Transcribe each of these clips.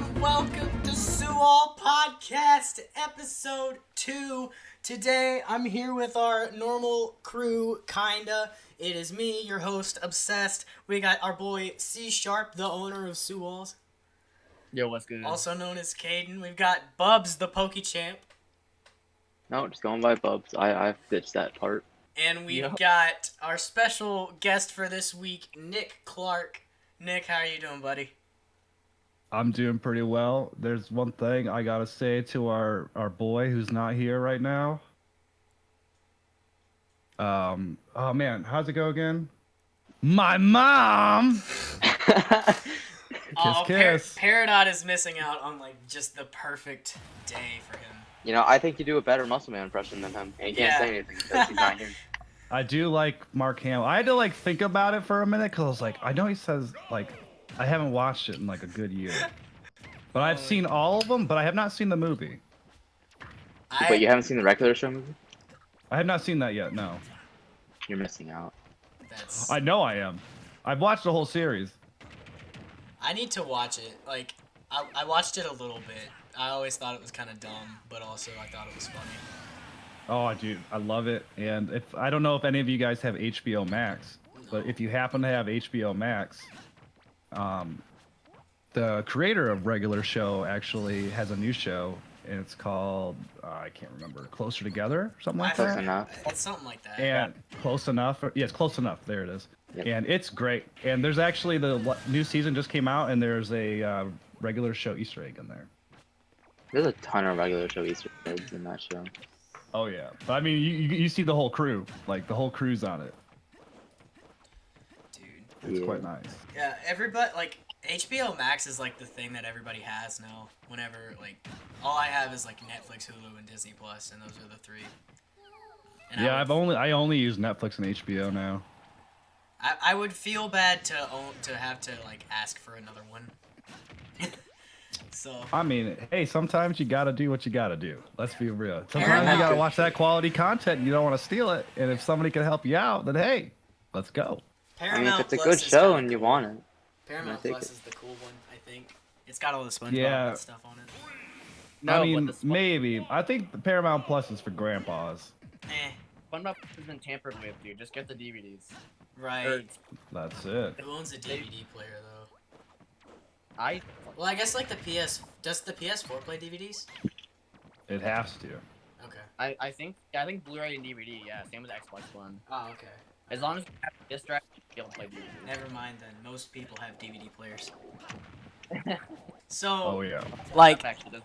everyone, welcome to SUALcast episode 2. Today I'm here with our normal crew, kinda. It is me, your host, Obsessed. We got our boy CSharp, the owner of SUALs. Yo, what's good? Also known as Caden. We've got Bubs, the PokeChamp. No, just going by Bubs. I've ditched that part. And we've got our special guest for this week, NickClark. Nick, how are you doing, buddy? I'm doing pretty well. There's one thing I gotta say to our boy who's not here right now. Oh man, how's it go again? My mom! Kiss. Peridot is missing out on like just the perfect day for him. You know, I think you do a better Muscle Man impression than him, and he can't say anything because he's not here. I do like Mark Hamill. I had to like think about it for a minute because I was like, I know he says like, I haven't watched it in like a good year, but I've seen all of them, but I have not seen the movie. Wait, you haven't seen the regular show movie? I have not seen that yet. No. You're missing out. I know I am. I've watched the whole series. I need to watch it. Like, I watched it a little bit. I always thought it was kind of dumb, but also I thought it was funny. Oh, dude, I love it. And I don't know if any of you guys have HBO Max, but if you happen to have HBO Max, the creator of regular show actually has a new show, and it's called I can't remember, Closer Together, or something like Close that. enough. It's something like that. And Close Enough. Yeah, it's Close Enough. There it is. Yep. And it's great. And there's actually the new season just came out, and there's a regular show Easter egg in there. There's a ton of regular show Easter eggs in that show. Oh yeah, but I mean, you see the whole crew, like the whole crew's on it. Dude. It's quite nice. Yeah, everybody, like, HBO Max is like the thing that everybody has now. Whenever, like, all I have is like Netflix, Hulu, and Disney Plus, and those are the three. And Yeah, I only use Netflix and HBO now. I would feel bad to have to like ask for another one. So I mean, hey, sometimes you gotta do what you gotta do. Let's be real. Sometimes you gotta watch that quality content and you don't want to steal it. And if somebody can help you out, then hey, let's go. Paramount I mean, if it's a Plus good is show kinda and you cool. want it. Paramount take Plus it. is the cool one, I think. It's got all the SpongeBob and stuff on it. I mean, maybe. I think the Paramount Plus is for grandpas. Eh, SpongeBob has been tampered with, dude. Just get the DVDs. right. That's it. Who owns a DVD player though? Well, I guess like does the PS4 play DVDs? It has to. Okay. I think Blu-ray and DVD. Yeah, same with Xbox One. Oh, okay. As long as you have disc drive, you'll play DVD. Never mind then. Most people have DVD players. So, Oh yeah. like, Actually,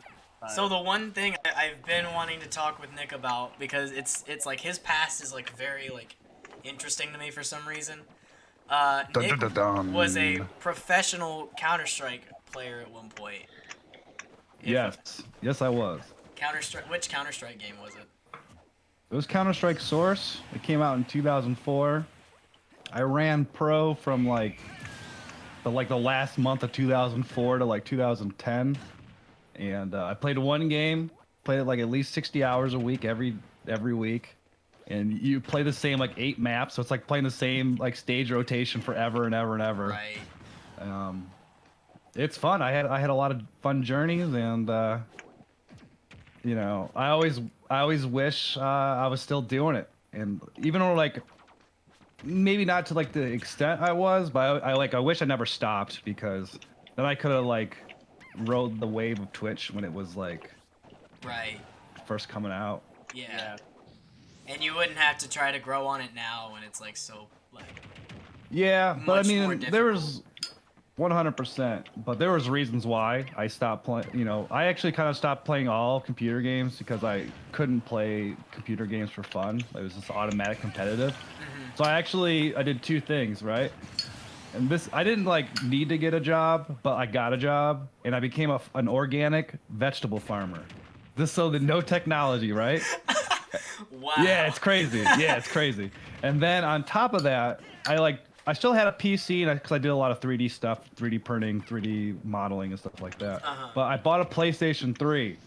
so the one thing I've been wanting to talk with Nick about, because it's like his past is like very like interesting to me for some reason. Nick was a professional Counter-Strike player at one point. Yes, I was. Counter-Strike. Which Counter-Strike game was it? It was Counter-Strike Source. It came out in 2004. I ran pro from like the last month of 2004 to like 2010, and I played one game. Played it like at least 60 hours a week every week. And you play the same like 8 maps, so it's like playing the same like stage rotation forever and ever and ever. Right. It's fun. I had a lot of fun journeys, and you know, I always wish I was still doing it. And even though like maybe not to like the extent I was, but I wish I never stopped, because then I could have like rode the wave of Twitch when it was like Right. first coming out. Yeah. And you wouldn't have to try to grow on it now when it's like so like. Yeah, but I Much more mean, there was 100%, but there was reasons why I stopped playing. You know, I actually kind of stopped playing all computer games because I couldn't play computer games for fun. It was just automatic competitive. So I did 2 things, right? And I didn't like need to get a job, but I got a job, and I became an organic vegetable farmer. So no technology, right? Wow. Yeah, it's crazy. Yeah, it's crazy. And then on top of that, I still had a PC because I did a lot of 3D stuff, 3D printing, 3D modeling, and stuff like that. But I bought a PlayStation 3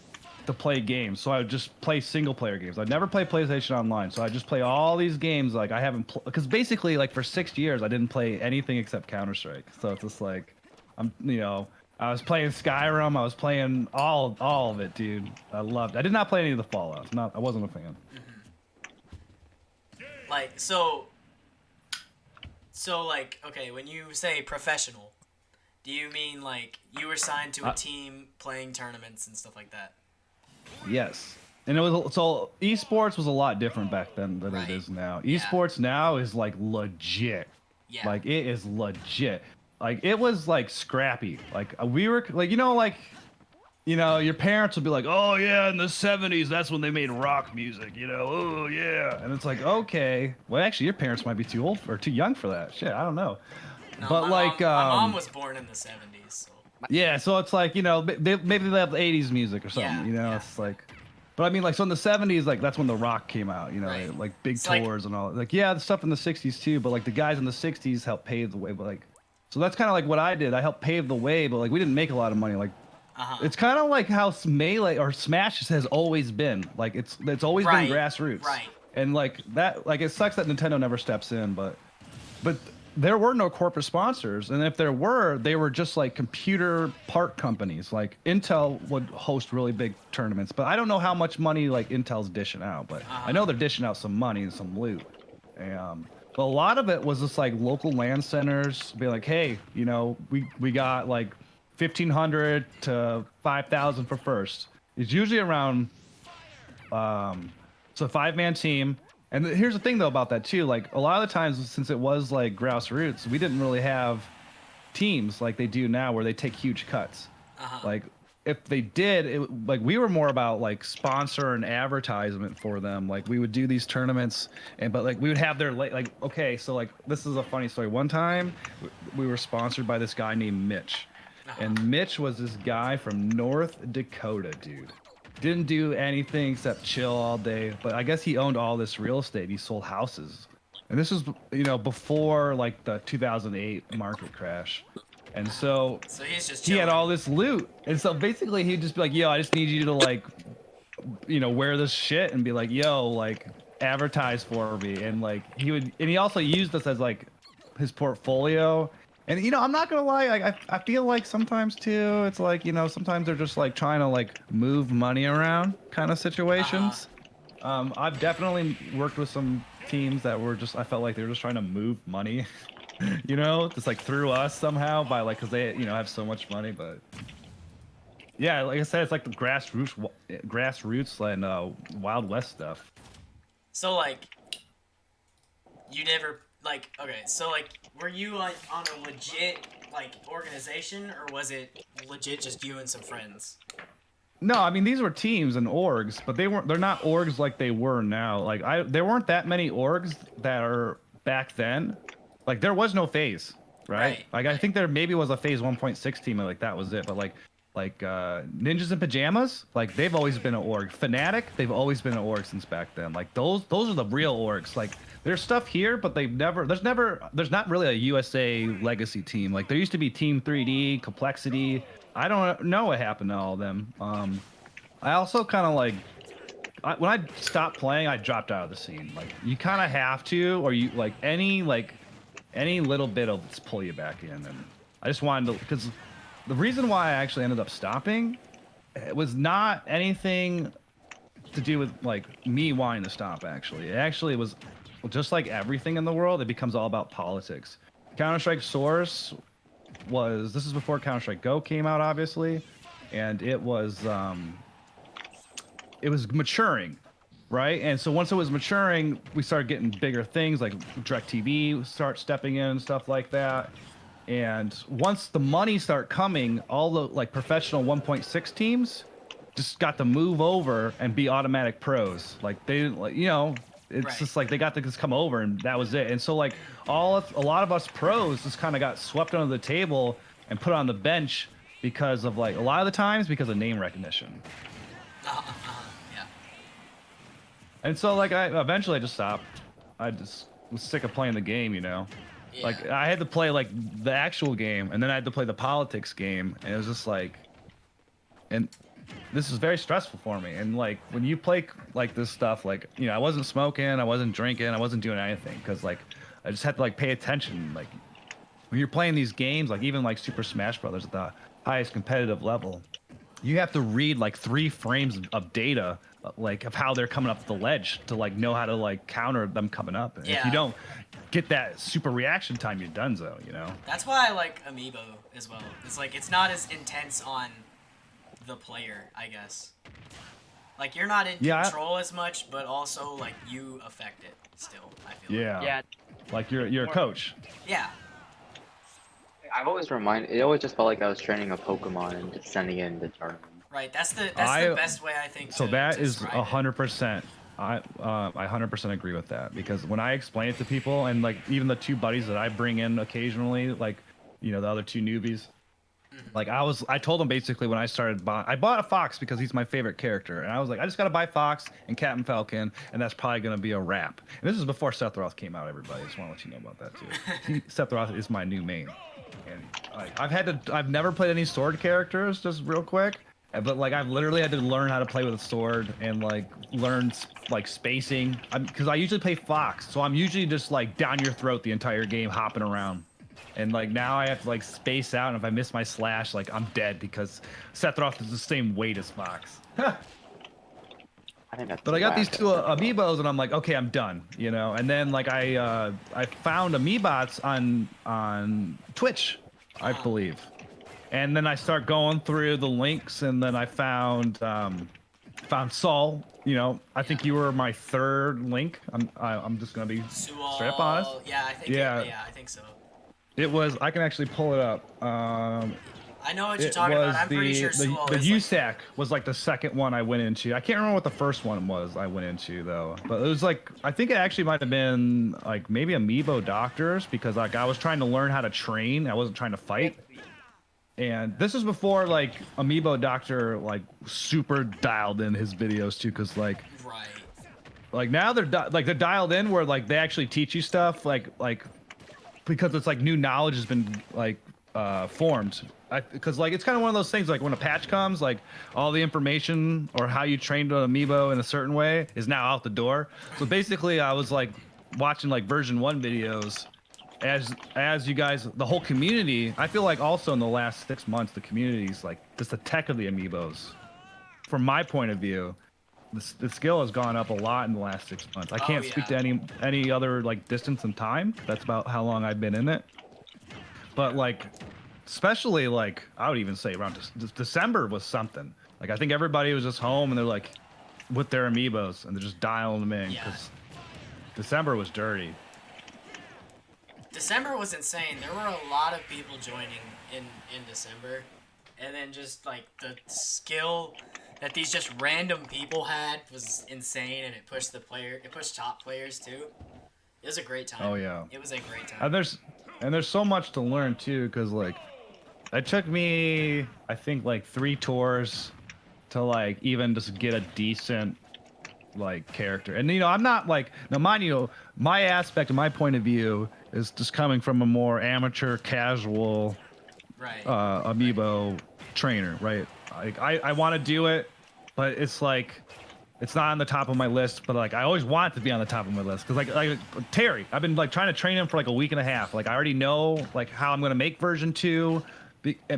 to play games, so I would just play single player games. I'd never play PlayStation Online, so I just play all these games like I haven't because basically like for 6 years I didn't play anything except Counter-Strike. So it's just like I was playing Skyrim. I was playing all of it, dude. I loved it. I did not play any of the Fallouts. I wasn't a fan. Like, like, okay, when you say professional, do you mean like you were signed to a team playing tournaments and stuff like that? Yes. And it was so esports was a lot different back then than Right. it is now. Yeah. Esports now is like legit. Yeah. Like it is legit. Like it was like scrappy. Like we were like your parents would be like, "Oh yeah, in the 70s that's when they made rock music, Oh yeah." And it's like, "Okay. Well, actually your parents might be too old or too young for that." Shit, I don't know. No, But my like mom, my mom was born in the 70s, so. yeah, so it's like, maybe they have 80s music or something, Yeah, yeah. It's like, but I mean, like, so in the 70s, like, that's when the rock came out, Right. like big It's like- tours and all. Like, yeah, the stuff in the 60s too, but like the guys in the 60s helped pave the way. But like, so that's kind of like what I did. I helped pave the way, but like, we didn't make a lot of money. Like, it's kind of like how Melee or Smash has always been. Like, it's always Right, been grassroots. right. And like that, like, it sucks that Nintendo never steps in, but there were no corporate sponsors, and if there were, they were just like computer part companies. Like Intel would host really big tournaments, but I don't know how much money like Intel's dishing out, but I know they're dishing out some money and some loot. But a lot of it was just like local land centers be like, hey, we got like 1,500 to 5,000 for first. It's usually around so a 5-man team. And here's the thing though about that too, like a lot of the times since it was like grassroots, we didn't really have teams like they do now where they take huge cuts. Like if they did, like we were more about like sponsor and advertisement for them. Like we would do these tournaments but like we would have their like, okay, so like this is a funny story. One time we were sponsored by this guy named Mitch. And Mitch was this guy from North Dakota, dude. Didn't do anything except chill all day, but I guess he owned all this real estate. He sold houses, and this was before like the 2008 market crash, and so he's just he had chilling. all this loot, and so basically he'd just be like, "Yo, I just need you to like, wear this shit," and be like, "Yo, like advertise for me," and like he also used us as like his portfolio. And I'm not gonna lie, like I feel like sometimes too, it's like sometimes they're just like trying to like move money around kind of situations. I've definitely worked with some teams that were I felt like they were just trying to move money, just like through us somehow by like because they have so much money. But yeah, like I said, it's like the grassroots and Wild West stuff. So like, you never like okay. So like, were you like on a legit like organization, or was it legit just you and some friends? No, I mean these were teams and orgs, but they're not orgs like they were now. Like there weren't that many orgs that are back then. Like there was no phase, right? Like I think there maybe was a phase 1.6 team, and like that was it. But like Ninjas in Pajamas, like they've always been an org. Fnatic, they've always been an org since back then. Like those are the real orgs. Like there's stuff here, but there's not really a USA legacy team. Like there used to be Team 3D, Complexity. I don't know what happened to all of them. I also kind of like when I stopped playing, I dropped out of the scene. Like you kind of have to, or you like any little bit will just pull you back in. And I just wanted to, because the reason why I actually ended up stopping, it was not anything to do with like me wanting to stop. It was just like everything in the world. It becomes all about politics. Counter-Strike Source this is before Counter-Strike Go came out, obviously, and it was maturing, right? And so once it was maturing, we started getting bigger things like DirecTV start stepping in and stuff like that. And once the money started coming, all the like professional 1.6 teams just got to move over and be automatic pros. Like they didn't like, it's just like they got to just come over and that was it. And so like a lot of us pros just kind of got swept under the table and put on the bench because of like a lot of the times because of name recognition. Yeah. And so like I eventually just stopped. I just was sick of playing the game, Yeah. Like I had to play like the actual game, and then I had to play the politics game, and it was just like, and this is very stressful for me. And like when you play like this stuff, like I wasn't smoking, I wasn't drinking, I wasn't doing anything because like I just had to like pay attention. Like when you're playing these games, like even like Super Smash Brothers, highest competitive level, you have to read like 3 frames of data, like of how they're coming up the ledge to like know how to like counter them coming up. And if you don't get that super reaction time, you're donezo, you know? That's why I like Amiibo as well. It's like, it's not as intense on the player, I guess. Like, you're not in control as much, but also, like, you affect it still, I feel like. Yeah. Like, you're a coach. Yeah. I've always it always just felt like I was training a Pokemon and just sending it into tournament. Right, that's the best way, I think, So to that is describe 100%. I 100% agree with that, because when I explain it to people, and like even the 2 buddies that I bring in occasionally, like, you know, the other 2 newbies, like I told them basically when I started I bought a Fox because he's my favorite character, and I was like, I just gotta buy Fox and Captain Falcon, and that's probably gonna be a wrap. And this is before Sephiroth came out, everybody. Just want to let you know about that too. Sephiroth is my new main, and like I've never played any sword characters, just real quick. But like I've literally had to learn how to play with a sword and like learn like spacing, because I usually play Fox, so I'm usually just like down your throat the entire game, hopping around. And like now I have to like space out, and if I miss my slash, like I'm dead, because Sephiroth is the same weight as Fox. But I got these 2 amiibos, and I'm like, okay, I'm done, you know. And then like I found amiibots on Twitch, I believe. And then I start going through the links, and then I found Saul. You know, I think you were my 3rd link. I'm just gonna be straight up honest. Yeah, I think. Yeah, I think so. It was. I can actually pull it up. I know what you're talking about. I'm pretty sure the USAC was like the 2nd one I went into. I can't remember what the first one was I went into though. But it was like, I think it actually might have been like maybe Amiibo Doctors, because like I was trying to learn how to train. I wasn't trying to fight. And this is before like Amiibo Doctor like super dialed in his videos too, because like now they're dialed in where like they actually teach you stuff like because it's like new knowledge has been like formed. Because like it's kind of one of those things, like when a patch comes, like all the information or how you trained an Amiibo in a certain way is now out the door. So basically I was like watching like version 1 videos as you guys, the whole community. I feel like also in the last 6 months, the community's like just the tech of the Amiibos, from my point of view, the skill has gone up a lot in the last 6 months. I can't speak to any other like distance and time. That's about how long I've been in it. But like, especially like, I would even say around December was something. Like I think everybody was just home, and they're like with their Amiibos, and they're just dialing them in, because December was dirty. December was insane. There were a lot of people joining in December, and then just like the skill that these just random people had was insane, and it pushed top players too. It was a great time. Oh yeah. It was a great time. And there's so much to learn too, because like it took me I think like 3 tours to like even just get a decent like character. And you know, I'm not like, now mind you, my aspect and my point of view is just coming from a more amateur casual Amiibo trainer, right? Like I want to do it, but it's like it's not on the top of my list, but like I always want it to be on the top of my list, because like Terry, I've been like trying to train him for like a week and a half. Like I already know like how I'm gonna make version 2,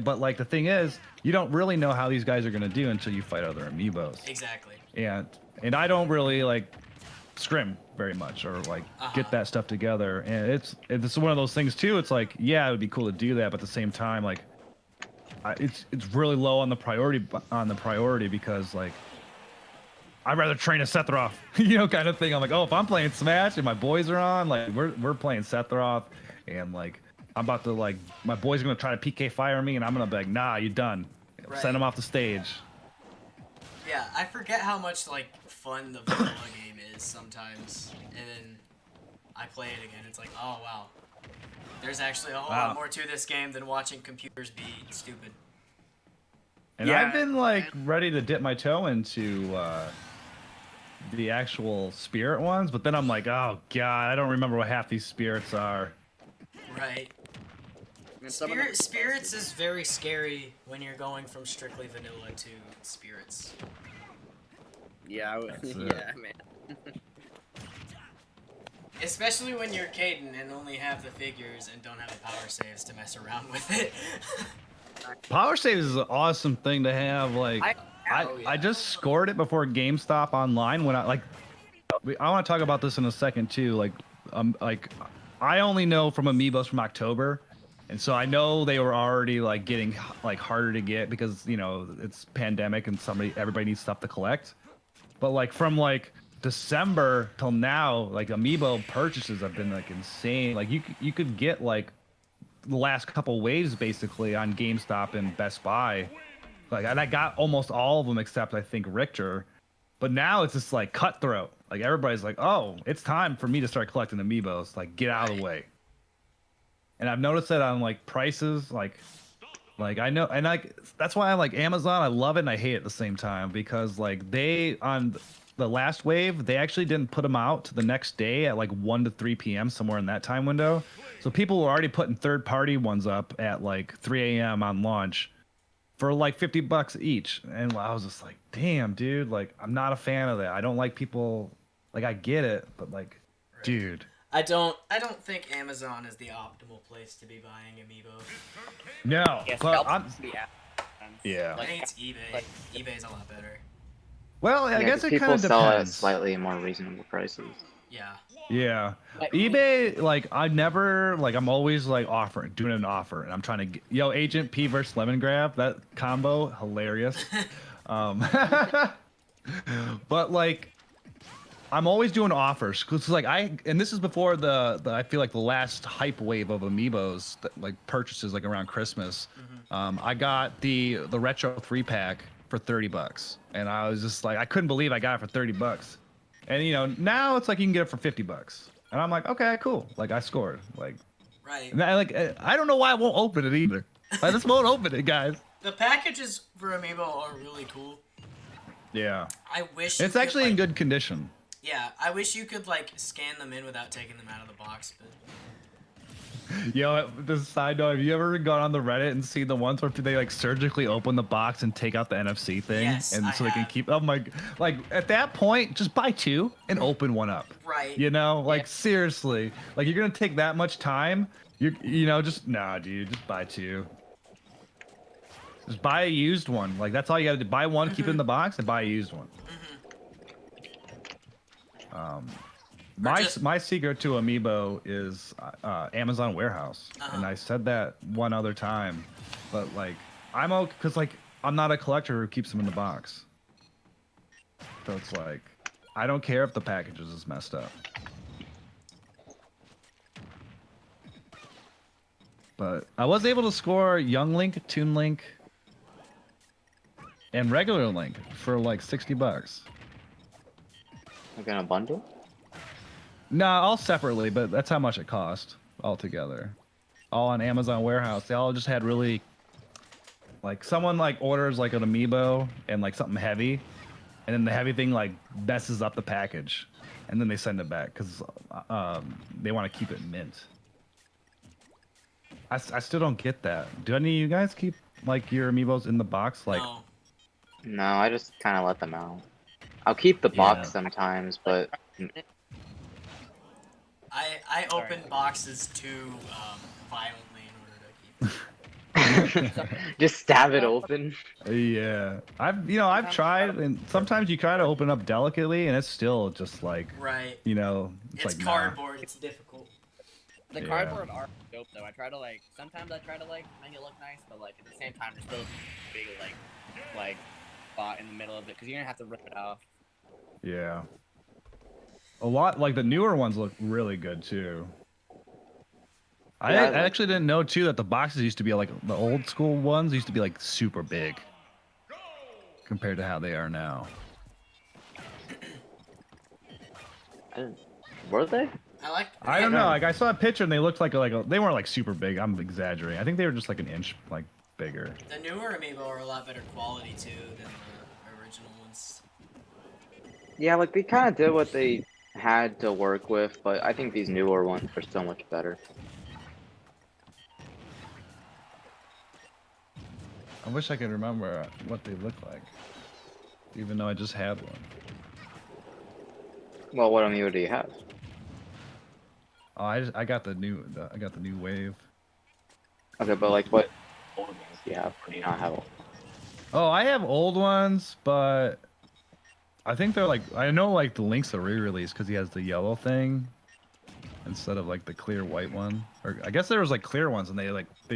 but like the thing is, you don't really know how these guys are gonna do until you fight other Amiibos. Exactly. And I don't really like scrim very much, or like get that stuff together. And it's one of those things too. It's like, yeah, it would be cool to do that, but at the same time, like it's really low on the priority because like I'd rather train a Sephiroth, you know, kind of thing. I'm like, oh, if I'm playing Smash and my boys are on, like we're playing Sephiroth, and like I'm about to like my boys are gonna try to PK fire me, and I'm gonna be like, nah, you done. Send them off the stage. Yeah, I forget how much like fun the vanilla game is sometimes, and then I play it again. It's like, oh wow, there's actually a whole lot more to this game than watching computers be stupid. And I've been like ready to dip my toe into the actual spirit ones, but then I'm like, oh god, I don't remember what half these spirits are. Right. Spirits is very scary when you're going from strictly vanilla to spirits. Yeah, yeah, man. Especially when you're Caden and only have the figures and don't have the power saves to mess around with it. Power save is an awesome thing to have. Like, Oh, I just scored it before GameStop online when I want to talk about this in a second too. Like I only know from Amiibos from October, and so I know they were already like getting like harder to get because you know it's pandemic and everybody needs stuff to collect. But like from like December till now, like Amiibo purchases have been like insane. Like you could get like the last couple waves basically on GameStop and Best Buy. Like, and I got almost all of them except I think Richter. But now it's just like cutthroat. Like everybody's like, oh, it's time for me to start collecting Amiibos. Like, get out of the way. And I've noticed that on like prices, like I know, and like that's why I like Amazon. I love it and I hate it at the same time because like they on the last wave they actually didn't put them out to the next day at like 1 to 3 p.m. somewhere in that time window. So people were already putting third-party ones up at like 3 a.m. on launch for like $50 each, and I was just like, damn, dude, like I'm not a fan of that. I don't like people. Like I get it, but like, dude. I don't think Amazon is the optimal place to be buying Amiibo. No, Yes, but I think it's eBay. eBay's a lot better. Well, I guess 'cause it people kind of sell at depends. slightly more reasonable prices. Yeah. Yeah, Like- eBay, like I never, like I'm always like doing an offer, and I'm trying to get, yo, Agent P versus Lemon Grab, that combo, hilarious. um, but like, I'm always doing offers because like and this is before the I feel like the last hype wave of Amiibos, that, like purchases like around Christmas. I got the retro 3-pack for $30, and I was just like, I couldn't believe I got it for $30. And you know, now it's like you can get it for $50, and I'm like, okay, cool. Like I scored. Like, Right. and I don't know why I won't open it either. I just won't open it, guys. The packages for Amiibo are really cool. Yeah, I wish it's actually in good condition. Yeah, I wish you could like scan them in without taking them out of the box, but Yo, this side note, have you ever gone on the Reddit and seen the ones where they like surgically open the box and take out the NFC thing? Yes, and I so they can have. keep, oh my, like at that point, just buy two and open one up. Right. You know, like seriously, like you're gonna take that much time, you know, just nah, dude, just buy two. Just buy a used one. Like that's all you gotta do. Buy one, keep it in the box, and buy a used one. My secret to Amiibo is Amazon warehouse, and I said that one other time, but like I'm okay because like I'm not a collector who keeps them in the box, so it's like I don't care if the packages is messed up. But I was able to score Young Link, Toon Link, and regular Link for like $60. Like in a bundle? No, all separately, but that's how much it cost altogether. All on Amazon warehouse. They all just had really, like someone like orders like an Amiibo and like something heavy, and then the heavy thing like messes up the package, and then they send it back because they want to keep it mint. I still don't get that. Do any of you guys keep like your Amiibos in the box? Like, no. No, I just kind of let them out. I'll keep the box sometimes, but I open boxes too violently in order to keep. just stab it open. yeah, I've tried, and sometimes you try to open up delicately, and it's still just like, Right. you know, It's like cardboard. It's difficult. The Yeah. cardboard are dope though. I try to like sometimes I try to like make it look nice, but like at the same time, there's still a big like spot in the middle of it because you're gonna have to rip it off. Yeah. A lot, like the newer ones look really good too. I Yeah, actually didn't know too that the boxes used to be like the old school ones used to be like super big compared to how they are now. Were they? I don't know. Like I saw a picture and they looked like they weren't like super big. I'm exaggerating. I think they were just like an inch like bigger. The newer Amiibo are a lot better quality too than the original ones. Yeah, like they kind of did what they had to work with, but I think these newer ones are so much better. I wish I could remember what they look like, even though I just had one. Well, what Amiibo do you have? Oh, I got the new wave. Okay, but like what old games do you have, or do you not have old? Oh, I have old ones, but I think they're like, I know like the Link's a re-release because he has the yellow thing instead of like the clear white one. Or I guess there was like clear ones and they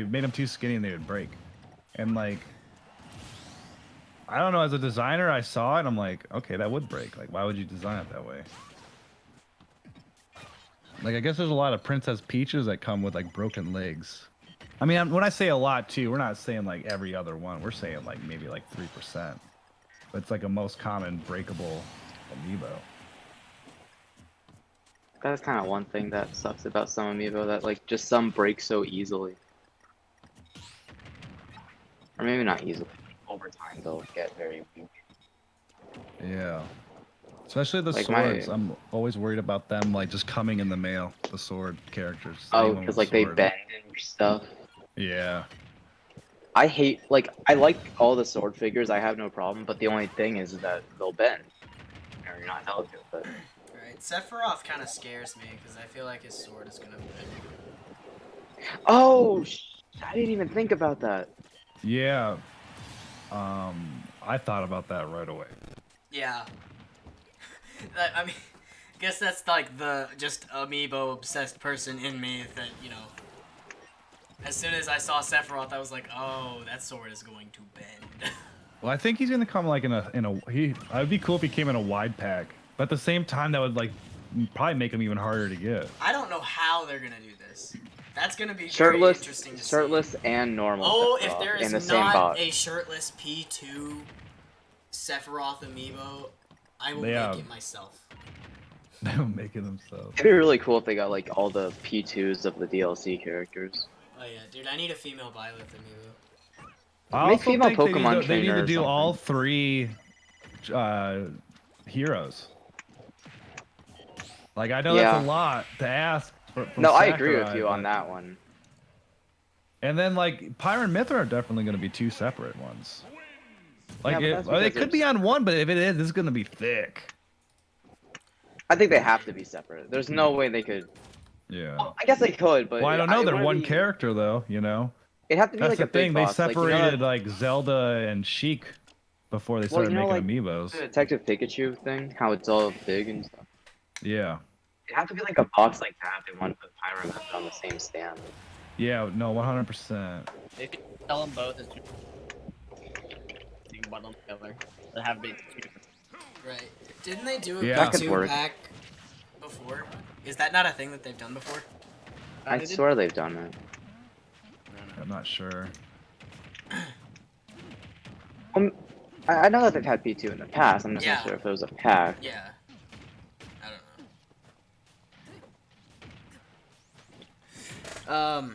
made them too skinny and they would break. And like, I don't know, as a designer, I saw it, I'm like, okay, that would break. Like, why would you design it that way? Like, I guess there's a lot of Princess Peaches that come with like broken legs. I mean, when I say a lot too, we're not saying like every other one. We're saying like maybe like 3%. But it's like a most common breakable amiibo. That's kind of one thing that sucks about some amiibo, that like just some break so easily. Or maybe not easily. Over time they'll get very weak. Yeah. Especially the Like swords. my- I'm always worried about them like just coming in the mail, the sword characters. Oh, Anyone because with like they sword. bend and stuff. Yeah. I hate, like, I like all the sword figures, I have no problem, but the only thing is that they'll bend. Or you're not delicate, but... Right. Sephiroth kind of scares me because I feel like his sword is gonna bend. Oh, I didn't even think about that. Yeah. I thought about that right away. Yeah. I mean, I guess that's like the just amiibo obsessed person in me that, you know, as soon as I saw Sephiroth, I was like, oh, that sword is going to bend. Well, I think he's gonna come like in a I'd be cool if he came in a wide pack. But at the same time, that would like probably make him even harder to get. I don't know how they're gonna do this. That's gonna be very Shirtless, interesting to see. shirtless and normal Oh, if Sephiroth there in the is same not box. a shirtless P2 Sephiroth amiibo, I will Yeah. make it myself. They'll make it themselves. It'd be really cool if they got like all the P2s of the DLC characters. Oh yeah, dude, I need a female Byleth amiibo. I Make also female think Pokemon they need trainer to or do all something. 3 heroes. Like, I know Yeah. that's a lot to ask. From No, I agree with Sakurai, you on but- that one. And then, like, Pyre and Mythra are definitely going to be 2 separate ones. Like, Yeah, but that's it because could be there's- on one, but if it is, it's going to be thick. I think they have to be separate. There's no way they could. Yeah. Well, I guess they could, but Well, I don't know. it They're wouldn't one be- character, though, you know? It'd have to be That's like the a big thing. They boss. Like, you know separated, that- like, Zelda and Sheik before they started you know, making like, amiibos. the Detective Pikachu thing, how it's all big and stuff. Yeah. It'd have to be like a box like that if they want to put Pyro and Mythra on the same stand. Yeah, no, 100%. If you sell them both as two, you can bundle them together. They have big two. Right. Didn't they do a Yeah. That could P2 work. pack before? Is that not a thing that they've done before? I They did- swear they've done it. I'm not sure. I know that they've had P2 in the past. I'm just Yeah. not sure if it was a pack. Yeah. I don't know.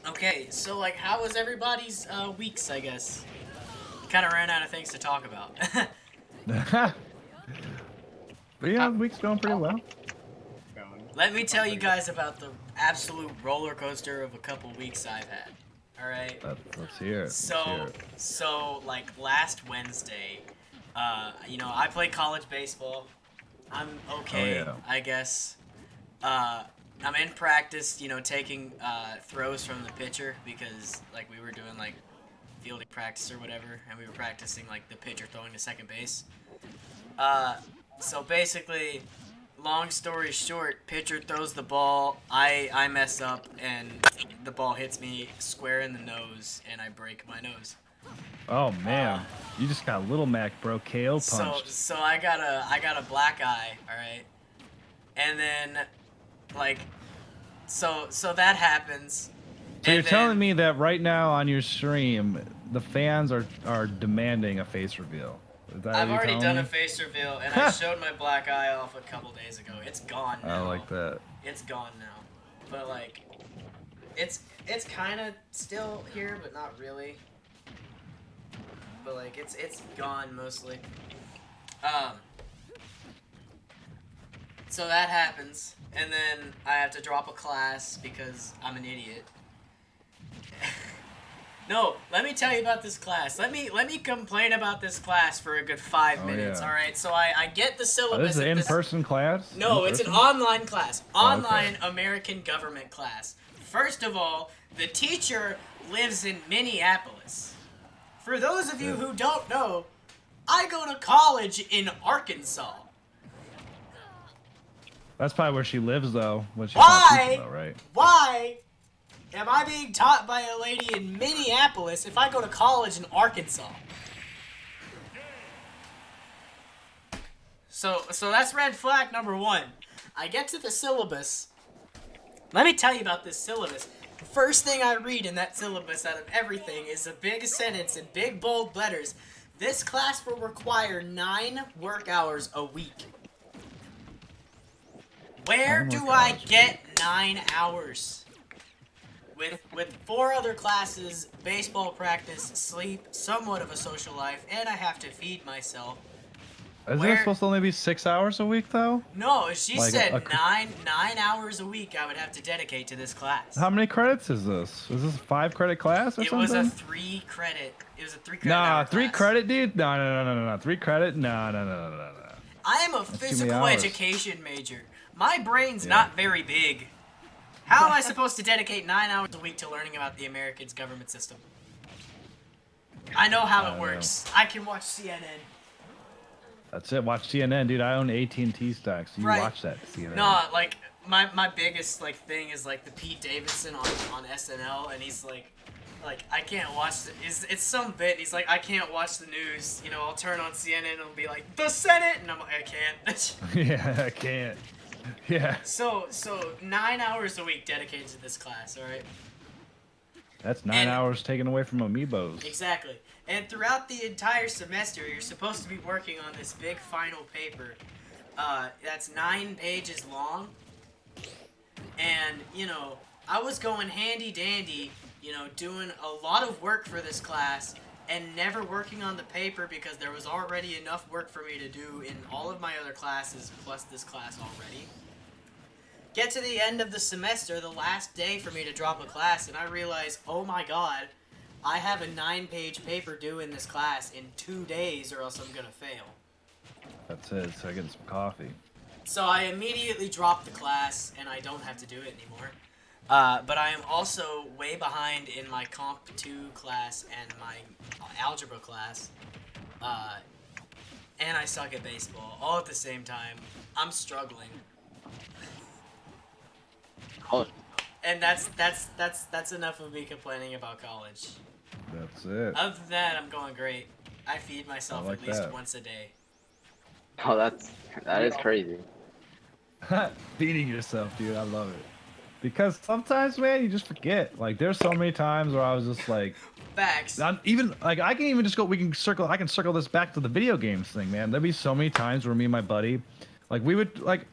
Okay, so like, how was everybody's weeks? I guess. Kind of ran out of things to talk about. But yeah, the week's going pretty well. Going. Let me tell you guys about the absolute roller coaster of a couple weeks I've had. All right. Let's hear it. Let's hear it. So like last Wednesday, you know, I play college baseball. I'm okay, Oh, yeah. I guess. I'm in practice, you know, taking throws from the pitcher because like we were doing like fielding practice or whatever, and we were practicing like the pitcher throwing to second base. So basically, long story short, pitcher throws the ball, I mess up, and the ball hits me square in the nose, and I break my nose. Oh man, you just got Little Mac, bro. KO punched. So I got a black eye, all right, and then like, so that happens. So you're and telling then- me that right now on your stream, the fans are demanding a face reveal. Is that I've what you're already telling done me? a face reveal, and I showed my black eye off a couple days ago. It's gone now. I like that. It's gone now, but like, it's kind of still here, but not really. But like, it's gone mostly. So that happens, and then I have to drop a class because I'm an idiot. No, let me tell you about this class. Let me complain about this class for a good 5 Oh, minutes. yeah. All right, so I get the Oh, syllabus. this is an at this- in-person class? No, it's an In-person? online class. Oh, okay. Online American government class. First of all, the teacher lives in Minneapolis. For those of you who don't know, I go to college in Arkansas. That's probably where she lives, though. When she's Why? teaching, though, right? Why am I being taught by a lady in Minneapolis if I go to college in Arkansas? So that's red flag number 1. I get to the syllabus. Let me tell you about this syllabus. The first thing I read in that syllabus out of everything is a big sentence in big bold letters. This class will require 9 work hours a week. Where do I get 9 hours? With 4 other classes, baseball practice, sleep, somewhat of a social life, and I have to feed myself. Isn't it supposed to only be 6 hours a week, though? No, she Like said 9 hours a week I would have to dedicate to this class. How many credits is this? Is this a 5-credit class or It something? was a 3 credit. It was a 3 credit. Nah, hour 3 class. credit, dude? No. 3 credit? No. I am a too many physical hours. education major. My brain's not very big. How am I supposed to dedicate 9 hours a week to learning about the Americans' government system? I know how it works. I can watch CNN. That's it. Watch CNN, dude. I own AT&T stocks. You Right. watch that CNN. No, like my biggest like thing is like the Pete Davidson on SNL, and he's like I can't watch it's some bit. And he's like, I can't watch the news. You know, I'll turn on CNN and it'll be like the Senate, and I'm like, I can't. Yeah, I can't. Yeah. So 9 hours a week dedicated to this class. All right. That's 9 And- hours taken away from Amiibos. Exactly. And throughout the entire semester, you're supposed to be working on this big final paper that's 9 pages long. And, you know, I was going handy-dandy, you know, doing a lot of work for this class and never working on the paper because there was already enough work for me to do in all of my other classes plus this class already. Get to the end of the semester, the last day for me to drop a class, and I realize, oh my god, I have a 9-page paper due in this class in 2 days or else I'm gonna fail. That's it. So I get some coffee. So I immediately dropped the class and I don't have to do it anymore. But I am also way behind in my Comp 2 class and my algebra class. And I suck at baseball all at the same time. I'm struggling. College. And that's enough of me complaining about college. That's it. Other than that, I'm going great. I feed myself I like at least that. once a day. Oh, that is crazy. Feeding yourself, dude. I love it. Because sometimes, man, you just forget. Like, there's so many times where I was just like, Facts. I can even just go. I can circle this back to the video games thing, man. There'd be so many times where me and my buddy, like, we would like.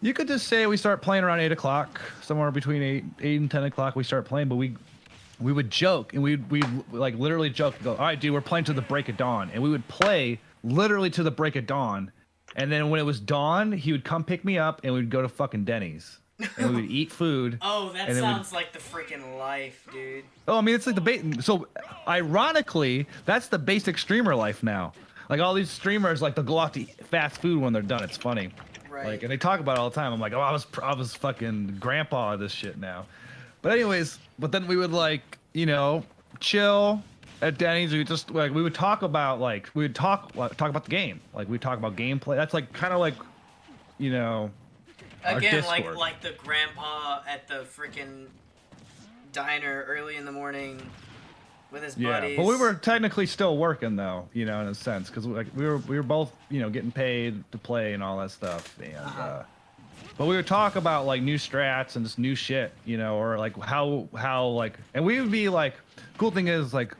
You could just say we start playing around 8 o'clock, somewhere between 8 and 10 o'clock. We start playing, but we would joke and we like literally joke and go, all right, dude, we're playing to the break of dawn, and we would play literally to the break of dawn, and then when it was dawn, he would come pick me up, and we'd go to fucking Denny's, and we would eat food. Oh, that and then sounds like the freaking life, dude. Oh, I mean, it's like so ironically, that's the basic streamer life now. Like all these streamers, like they'll go out to eat fast food when they're done. It's funny. Right. Like, and they talk about it all the time. I'm like, oh, I was fucking grandpa of this shit now. But anyways, then we would like, you know, chill at Denny's. We just like we would talk about talk about the game. Like we talk about gameplay. That's like kind of like, you know, our Again, Discord. like the grandpa at the freaking diner early in the morning with his buddies. But we were technically still working though, you know, in a sense, because like we were both, you know, getting paid to play and all that stuff. And but we would talk about like new strats and just new shit, you know, or like how like, and we would be like, cool thing is like,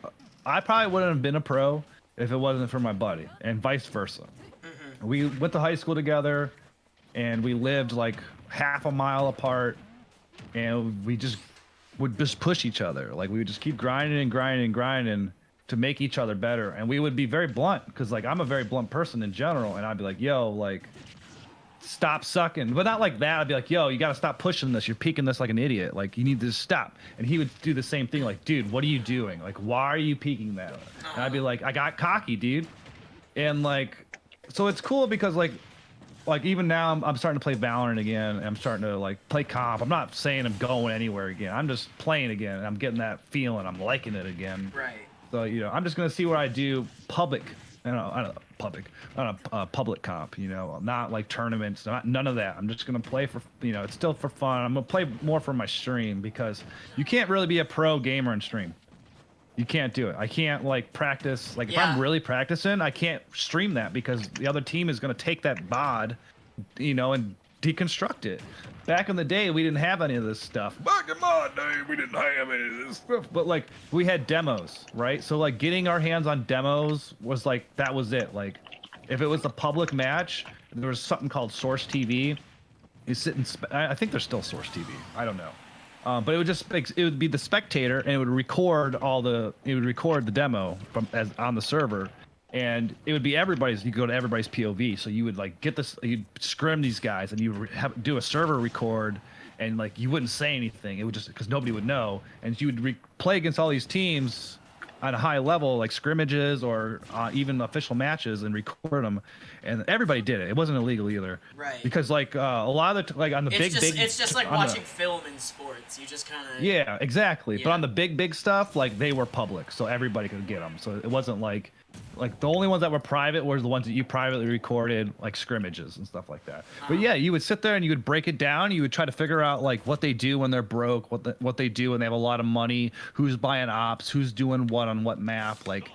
I probably wouldn't have been a pro if it wasn't for my buddy, and vice versa. Mm-hmm. We went to high school together, and we lived like half a mile apart, and we just would just push each other. Like we would just keep grinding to make each other better. And we would be very blunt, because like I'm a very blunt person in general, and I'd be like, yo, like, stop sucking. But not like that. I'd be like, yo, you gotta stop pushing this. You're peaking this like an idiot. Like you need to stop. And he would do the same thing. Like, dude, what are you doing? Like, why are you peaking that? And I'd be like, I got cocky, dude. And like, so it's cool because like like even now I'm starting to play Valorant again. And I'm starting to like play comp. I'm not saying I'm going anywhere again. I'm just playing again. And I'm getting that feeling. I'm liking it again. Right. So I'm just gonna see what I do public. I don't know public on a public comp. Not like tournaments. None of that. I'm just gonna play for it's still for fun. I'm gonna play more for my stream because you can't really be a pro gamer and stream. You can't do it. I can't like practice. Like if I'm really practicing, I can't stream that because the other team is going to take that VOD, and deconstruct it. Back in the day, we didn't have any of this stuff. Back in my day, we didn't have any of this stuff. But like we had demos, right? So like getting our hands on demos was like, that was it. Like if it was a public match, there was something called Source TV. You sit in, I think there's still Source TV. I don't know. But it would be the spectator, and it would record the demo on the server, and it would be everybody's. You go to everybody's POV, so you would like get this, you'd scrim these guys, and you would do a server record, and like you wouldn't say anything. It would just because nobody would know, and you would play against all these teams on a high level, like scrimmages or even official matches, and record them, and everybody did it. It wasn't illegal either. Right. Because like a lot of like on the big. It's just like watching film in sports. You just kind of. Yeah, exactly. Yeah. But on the big stuff, like they were public, so everybody could get them. So it wasn't like the only ones that were private were the ones that you privately recorded, like scrimmages and stuff like that. But yeah, you would sit there and you would break it down. You would try to figure out like what they do when they're broke, what they do when they have a lot of money, who's buying ops, who's doing what on what map, like,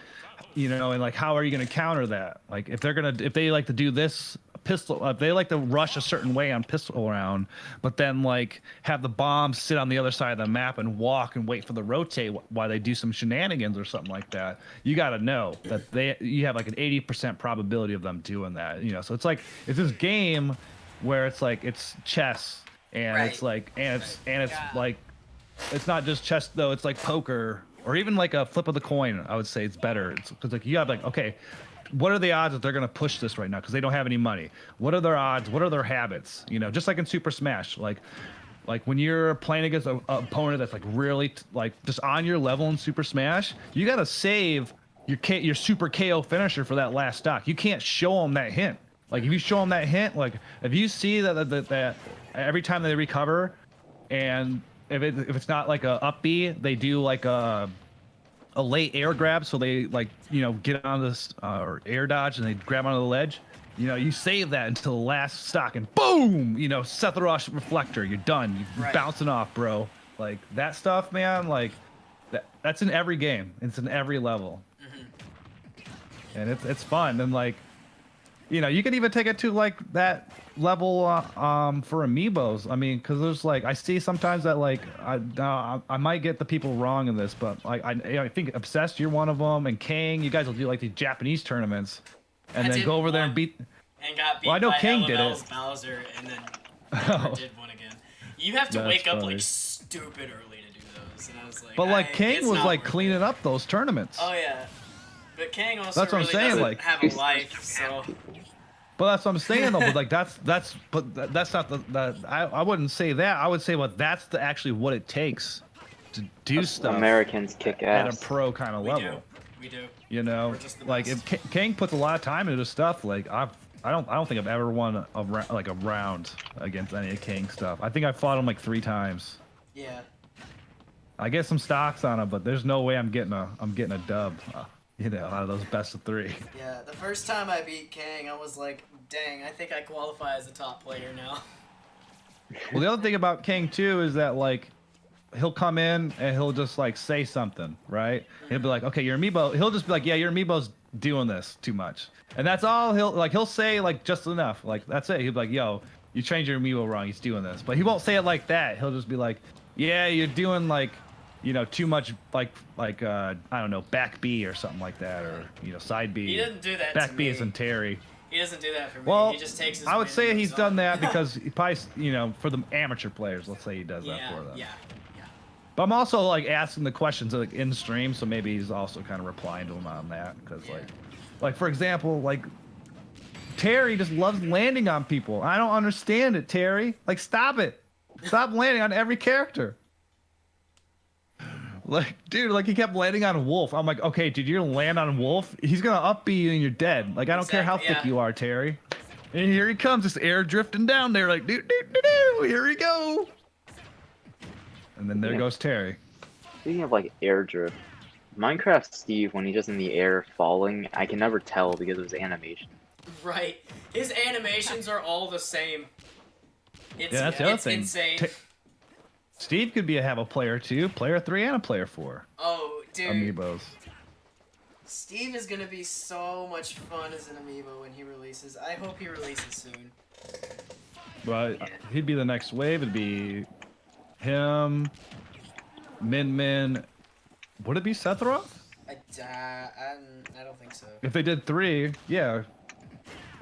and like how are you going to counter that? Like if they like to do this pistol, if they like to rush a certain way on pistol round, but then like have the bombs sit on the other side of the map and walk and wait for the rotate while they do some shenanigans or something like that. You got to know that you have like an 80% probability of them doing that. So it's like it's this game where it's like it's chess and it's like it's like it's not just chess though. It's like poker or even like a flip of the coin. I would say it's better. It's because like you have like okay. What are the odds that they're going to push this right now because they don't have any money? What are their odds? What are their habits? Just like in Super Smash, like when you're playing against an opponent that's like really like just on your level in Super Smash, you got to save your super KO finisher for that last stock. You can't show them that hint. Like if you show them that hint, like if you see that every time they recover, and if it's not like a up B, they do like a late air grab, so they like get on this or air dodge and they grab onto the ledge. You save that until the last stock and boom, Sephiroth reflector, you're done. You're bouncing off, bro. Like that stuff, man. Like that's in every game. It's in every level, and it's fun. And like you can even take it to like that level for amiibos. I mean, because there's like I see sometimes that like I might get the people wrong in this, but I think Obsessed, you're one of them, and Kang, you guys will do like these Japanese tournaments, and then go over there and beat. And got beat I know by King did LML's it. Bowser, and then never did one again. You have to wake up like stupid early to do those, and I was like. But like King was like cleaning up those tournaments. Oh yeah, but Kang also That's what I'm really saying, doesn't like- have a life, so. But that's what I'm saying though. But like that's not the I wouldn't say that. I would say that's actually what it takes to do stuff. Americans kick at ass. a pro kind of level. We do. We're just the like best. if Kang puts a lot of time into stuff, like I don't think I've ever won a round against any of Kang stuff. I think I fought him like 3 times. Yeah. I get some stocks on him, but there's no way I'm getting a dub. Out of those best of 3. Yeah, the first time I beat Kang, I was like, dang, I think I qualify as a top player now. Well, the other thing about Kang too is that like he'll come in and he'll just like say something, right? He'll be like, okay, your amiibo. He'll just be like, yeah, your amiibo's doing this too much, and that's all he'll say like just enough. Like that's it. He'll be like, yo, you changed your amiibo wrong. He's doing this, but he won't say it like that. He'll just be like, yeah, you're doing like. Too much like I don't know, back B or something like that, or side B. He doesn't do that. Back to B me. isn't Terry. He doesn't do that for me. Well, He just takes his I would say win he's and done moves that on. because he probably, for the amateur players, let's say he does that for them. Yeah. But I'm also like asking the questions like in stream, so maybe he's also kind of replying to him on that because like for example, like Terry just loves landing on people. I don't understand it, Terry. Like stop it. Stop landing on every character. Like, dude, like he kept landing on Wolf. I'm like, okay, dude, you're gonna land on Wolf. He's gonna up B you and you're dead. Like, I don't care how thick you are, Terry. And here he comes, just air drifting down there like, doo, doo, doo, doo, here we go. And then there goes Terry. Speaking of like air drift, Minecraft Steve, when he's just in the air falling, I can never tell because of his animation. Right. His animations are all the same. It's, Yeah, that's the other it's thing. insane. Steve could have a player 2, player 3, and a player 4. Oh, dude. Amiibos. Steve is gonna be so much fun as an amiibo when he releases. I hope he releases soon. Well, he'd be the next wave. It'd be him, Min. Would it be Sephiroth? I don't think so. If they did 3, yeah.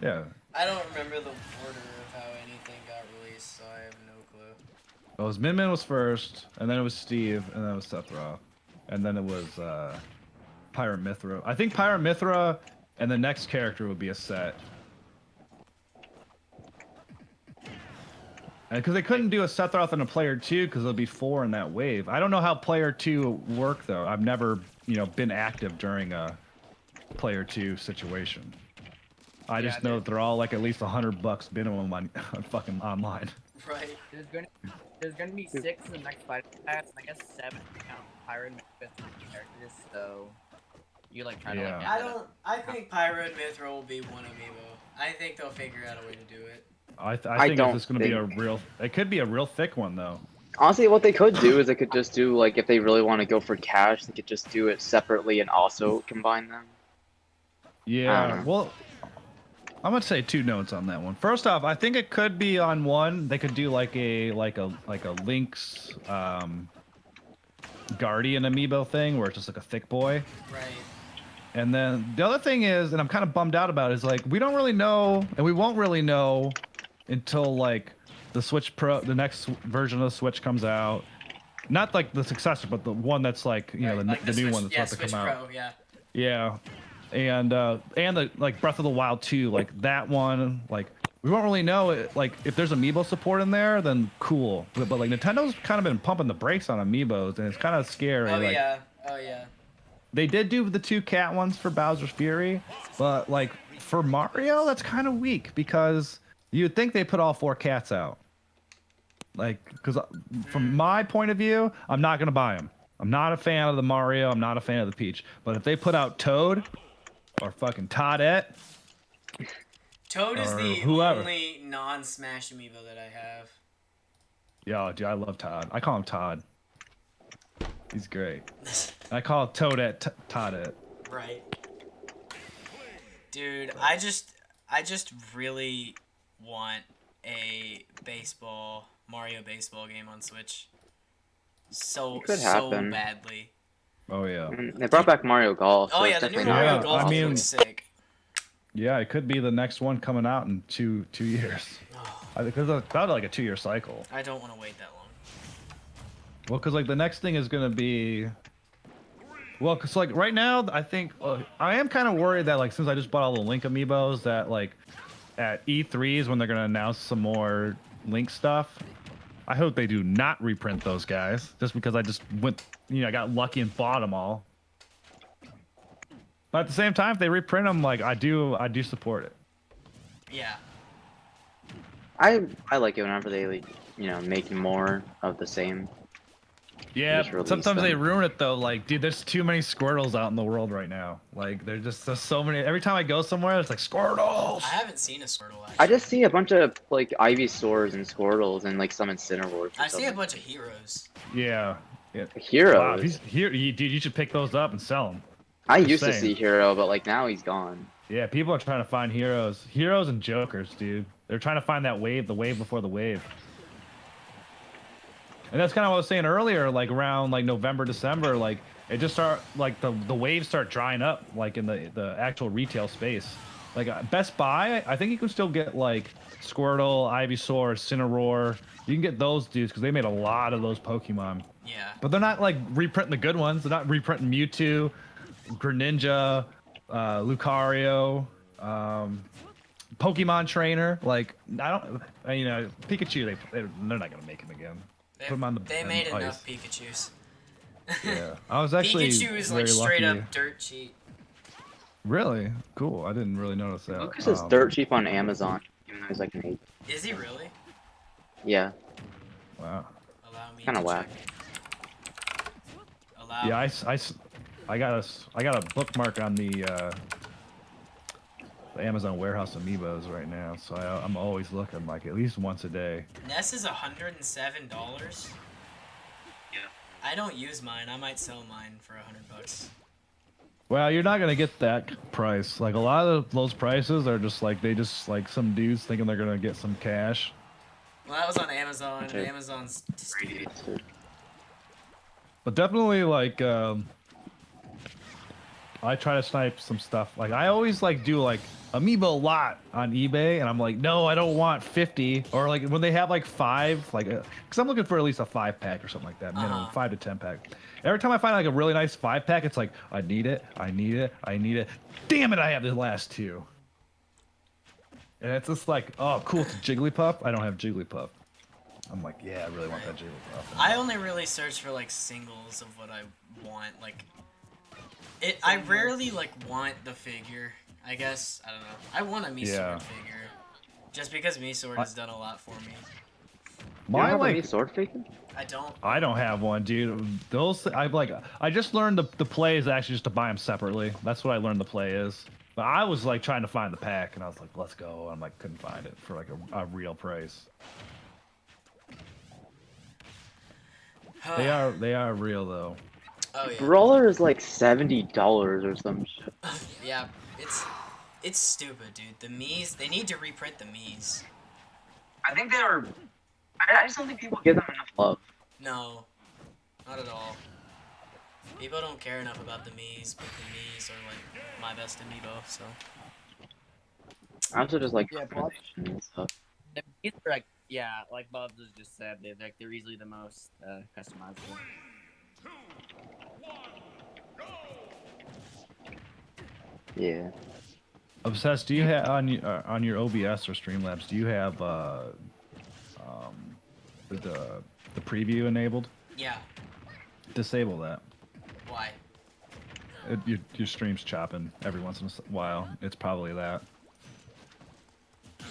I don't remember the order of how anything got released, so I have no clue. It was Min was first, and then it was Steve, and then it was Sephiroth, and then it was Pirate Mithra. I think Pirate Mithra and the next character would be a set. And because they couldn't do a Sephiroth and a player 2 because there'll be 4 in that wave. I don't know how player 2 work though. I've never, been active during a player 2 situation. I just know that they're all like at least $100 minimum on fucking online. Right. There's gonna be 6 in the next fight pass, and I guess 7 if you count Pirate and characters. So you like try to like. I think Pyro and Mithra will be one amiibo. I think they'll figure out a way to do it. I think it's just gonna be a real. It could be a real thick one though. Honestly, what they could do is they could just do, like, if they really want to go for cash, they could just do it separately and also combine them. Yeah, well, I'm gonna say 2 notes on that one. First off, I think it could be on one. They could do like a Link's Guardian amiibo thing where it's just like a thick boy. Right. And then the other thing is, and I'm kind of bummed out about, is like we don't really know, and we won't really know until like the Switch Pro, the next version of the Switch comes out. Not like the successor, but the one that's like the new one that's about to come out. Pro, yeah. Yeah, and the like Breath of the Wild 2, like that one, like we won't really know it, like if there's amiibo support in there, then cool. But like Nintendo's kind of been pumping the brakes on amiibos, and it's kind of scary. Oh like, yeah. Oh yeah. They did do the 2 cat ones for Bowser's Fury, but like for Mario, that's kind of weak because you'd think they put all 4 cats out. Like, because from my point of view, I'm not gonna buy them. I'm not a fan of the Mario. I'm not a fan of the Peach. But if they put out Toad or fucking Toadette, Toad is the only non-Smash amiibo that I have. Yeah, dude, I love Todd. I call him Todd. He's great. I call Toadette Toadette. Right. Dude, I just really want a Mario baseball game on Switch. So badly. Oh yeah. They brought back Mario Golf. Oh so yeah, the new Mario Golf game looks sick. Yeah, it could be the next one coming out in two years. Because it's about like a 2-year cycle. I don't want to wait that long. Well, because like the next thing is gonna be. Well, because like right now, I think I am kind of worried that like since I just bought all the Link amiibos, that like at E3s when they're gonna announce some more Link stuff, I hope they do not reprint those guys. Just because I just went, I got lucky and bought them all. But at the same time, if they reprint them, like I do support it. Yeah. I like it whenever they like, make more of the same. Yeah, sometimes they ruin it though. Like, dude, there's too many Squirtles out in the world right now. Like, there's so many. Every time I go somewhere, it's like Squirtles. I haven't seen a Squirtle. Actually. I just see a bunch of like Ivysaurs and Squirtles and like some Incineroars. I see a bunch of heroes. Yeah. Heroes. Wow, dude, you should pick those up and sell them. I used to see Hero, but like now he's gone. Yeah, people are trying to find heroes and jokers, dude. They're trying to find that wave, the wave before the wave. And that's kind of what I was saying earlier, like around like November, December, like it just start like the waves start drying up, like in the actual retail space. Like Best Buy, I think you can still get like Squirtle, Ivysaur, Incineroar. You can get those dudes because they made a lot of those Pokemon. Yeah. But they're not like reprinting the good ones. They're not reprinting Mewtwo, Greninja, Lucario, Pokemon Trainer. Like Pikachu. They're not gonna make him again. Put him on they made enough Pikachus. Yeah, I was actually Pikachu is like straight up dirt cheap. Really? Cool. I didn't really notice that. Lucas is dirt cheap on Amazon. even though he's like an 8. Is he really? Yeah, Wow. Allow me kind to of whack. check. Allow. Yeah, I got a bookmark on the Amazon warehouse amiibos right now, so I'm always looking like at least once a day. Ness is $107. Yeah. I don't use mine. I might sell mine for $100. Well, you're not gonna get that price. Like a lot of those prices are just like like some dudes thinking they're gonna get some cash. Well, that was on Amazon, and Okay. Amazon's Radiates it. But definitely like I try to snipe some stuff. Like I always like do like amiibo lot on eBay, and I'm like, no, I don't want 50. Or like when they have like 5, like, because I'm looking for at least a 5-pack or something like that, minimum 5 to 10-pack. Every time I find like a really nice 5-pack, it's like I need it, I need it, I need it. Damn it, I have the last 2. And it's just like, oh, cool, it's a Jigglypuff. I don't have Jigglypuff. I'm like, yeah, I really want that Jigglypuff. I only really search for like singles of what I want. Like, I rarely like want the figure. I guess I don't know. I want a Mii Sword figure, just because Mii Sword has done a lot for me. You don't have like, any sword figure? I don't have one, dude. Those I just learned the play is actually just to buy them separately. That's what I learned the play is. But I was like trying to find the pack, and I was like, let's go. And I'm like, couldn't find it for like a real price. They are real though. Oh yeah. Brawler is like $70 or some shit. Yeah, it's stupid, dude. The Mii's, they need to reprint the Mii's. I think they are. I just don't think people give them enough love. No, not at all. People don't care enough about the Mii's, but the Mii's are like my best amiibo. So. I also just like Bubs. and stuff. The Mii's are like, yeah, like Bubs has just said, they're easily the most customizable. Yeah. Obsessed, do you have on your OBS or Streamlabs? Do you have the preview enabled? Yeah. Disable that. Why? Your stream's chopping every once in a while. It's probably that. Okay.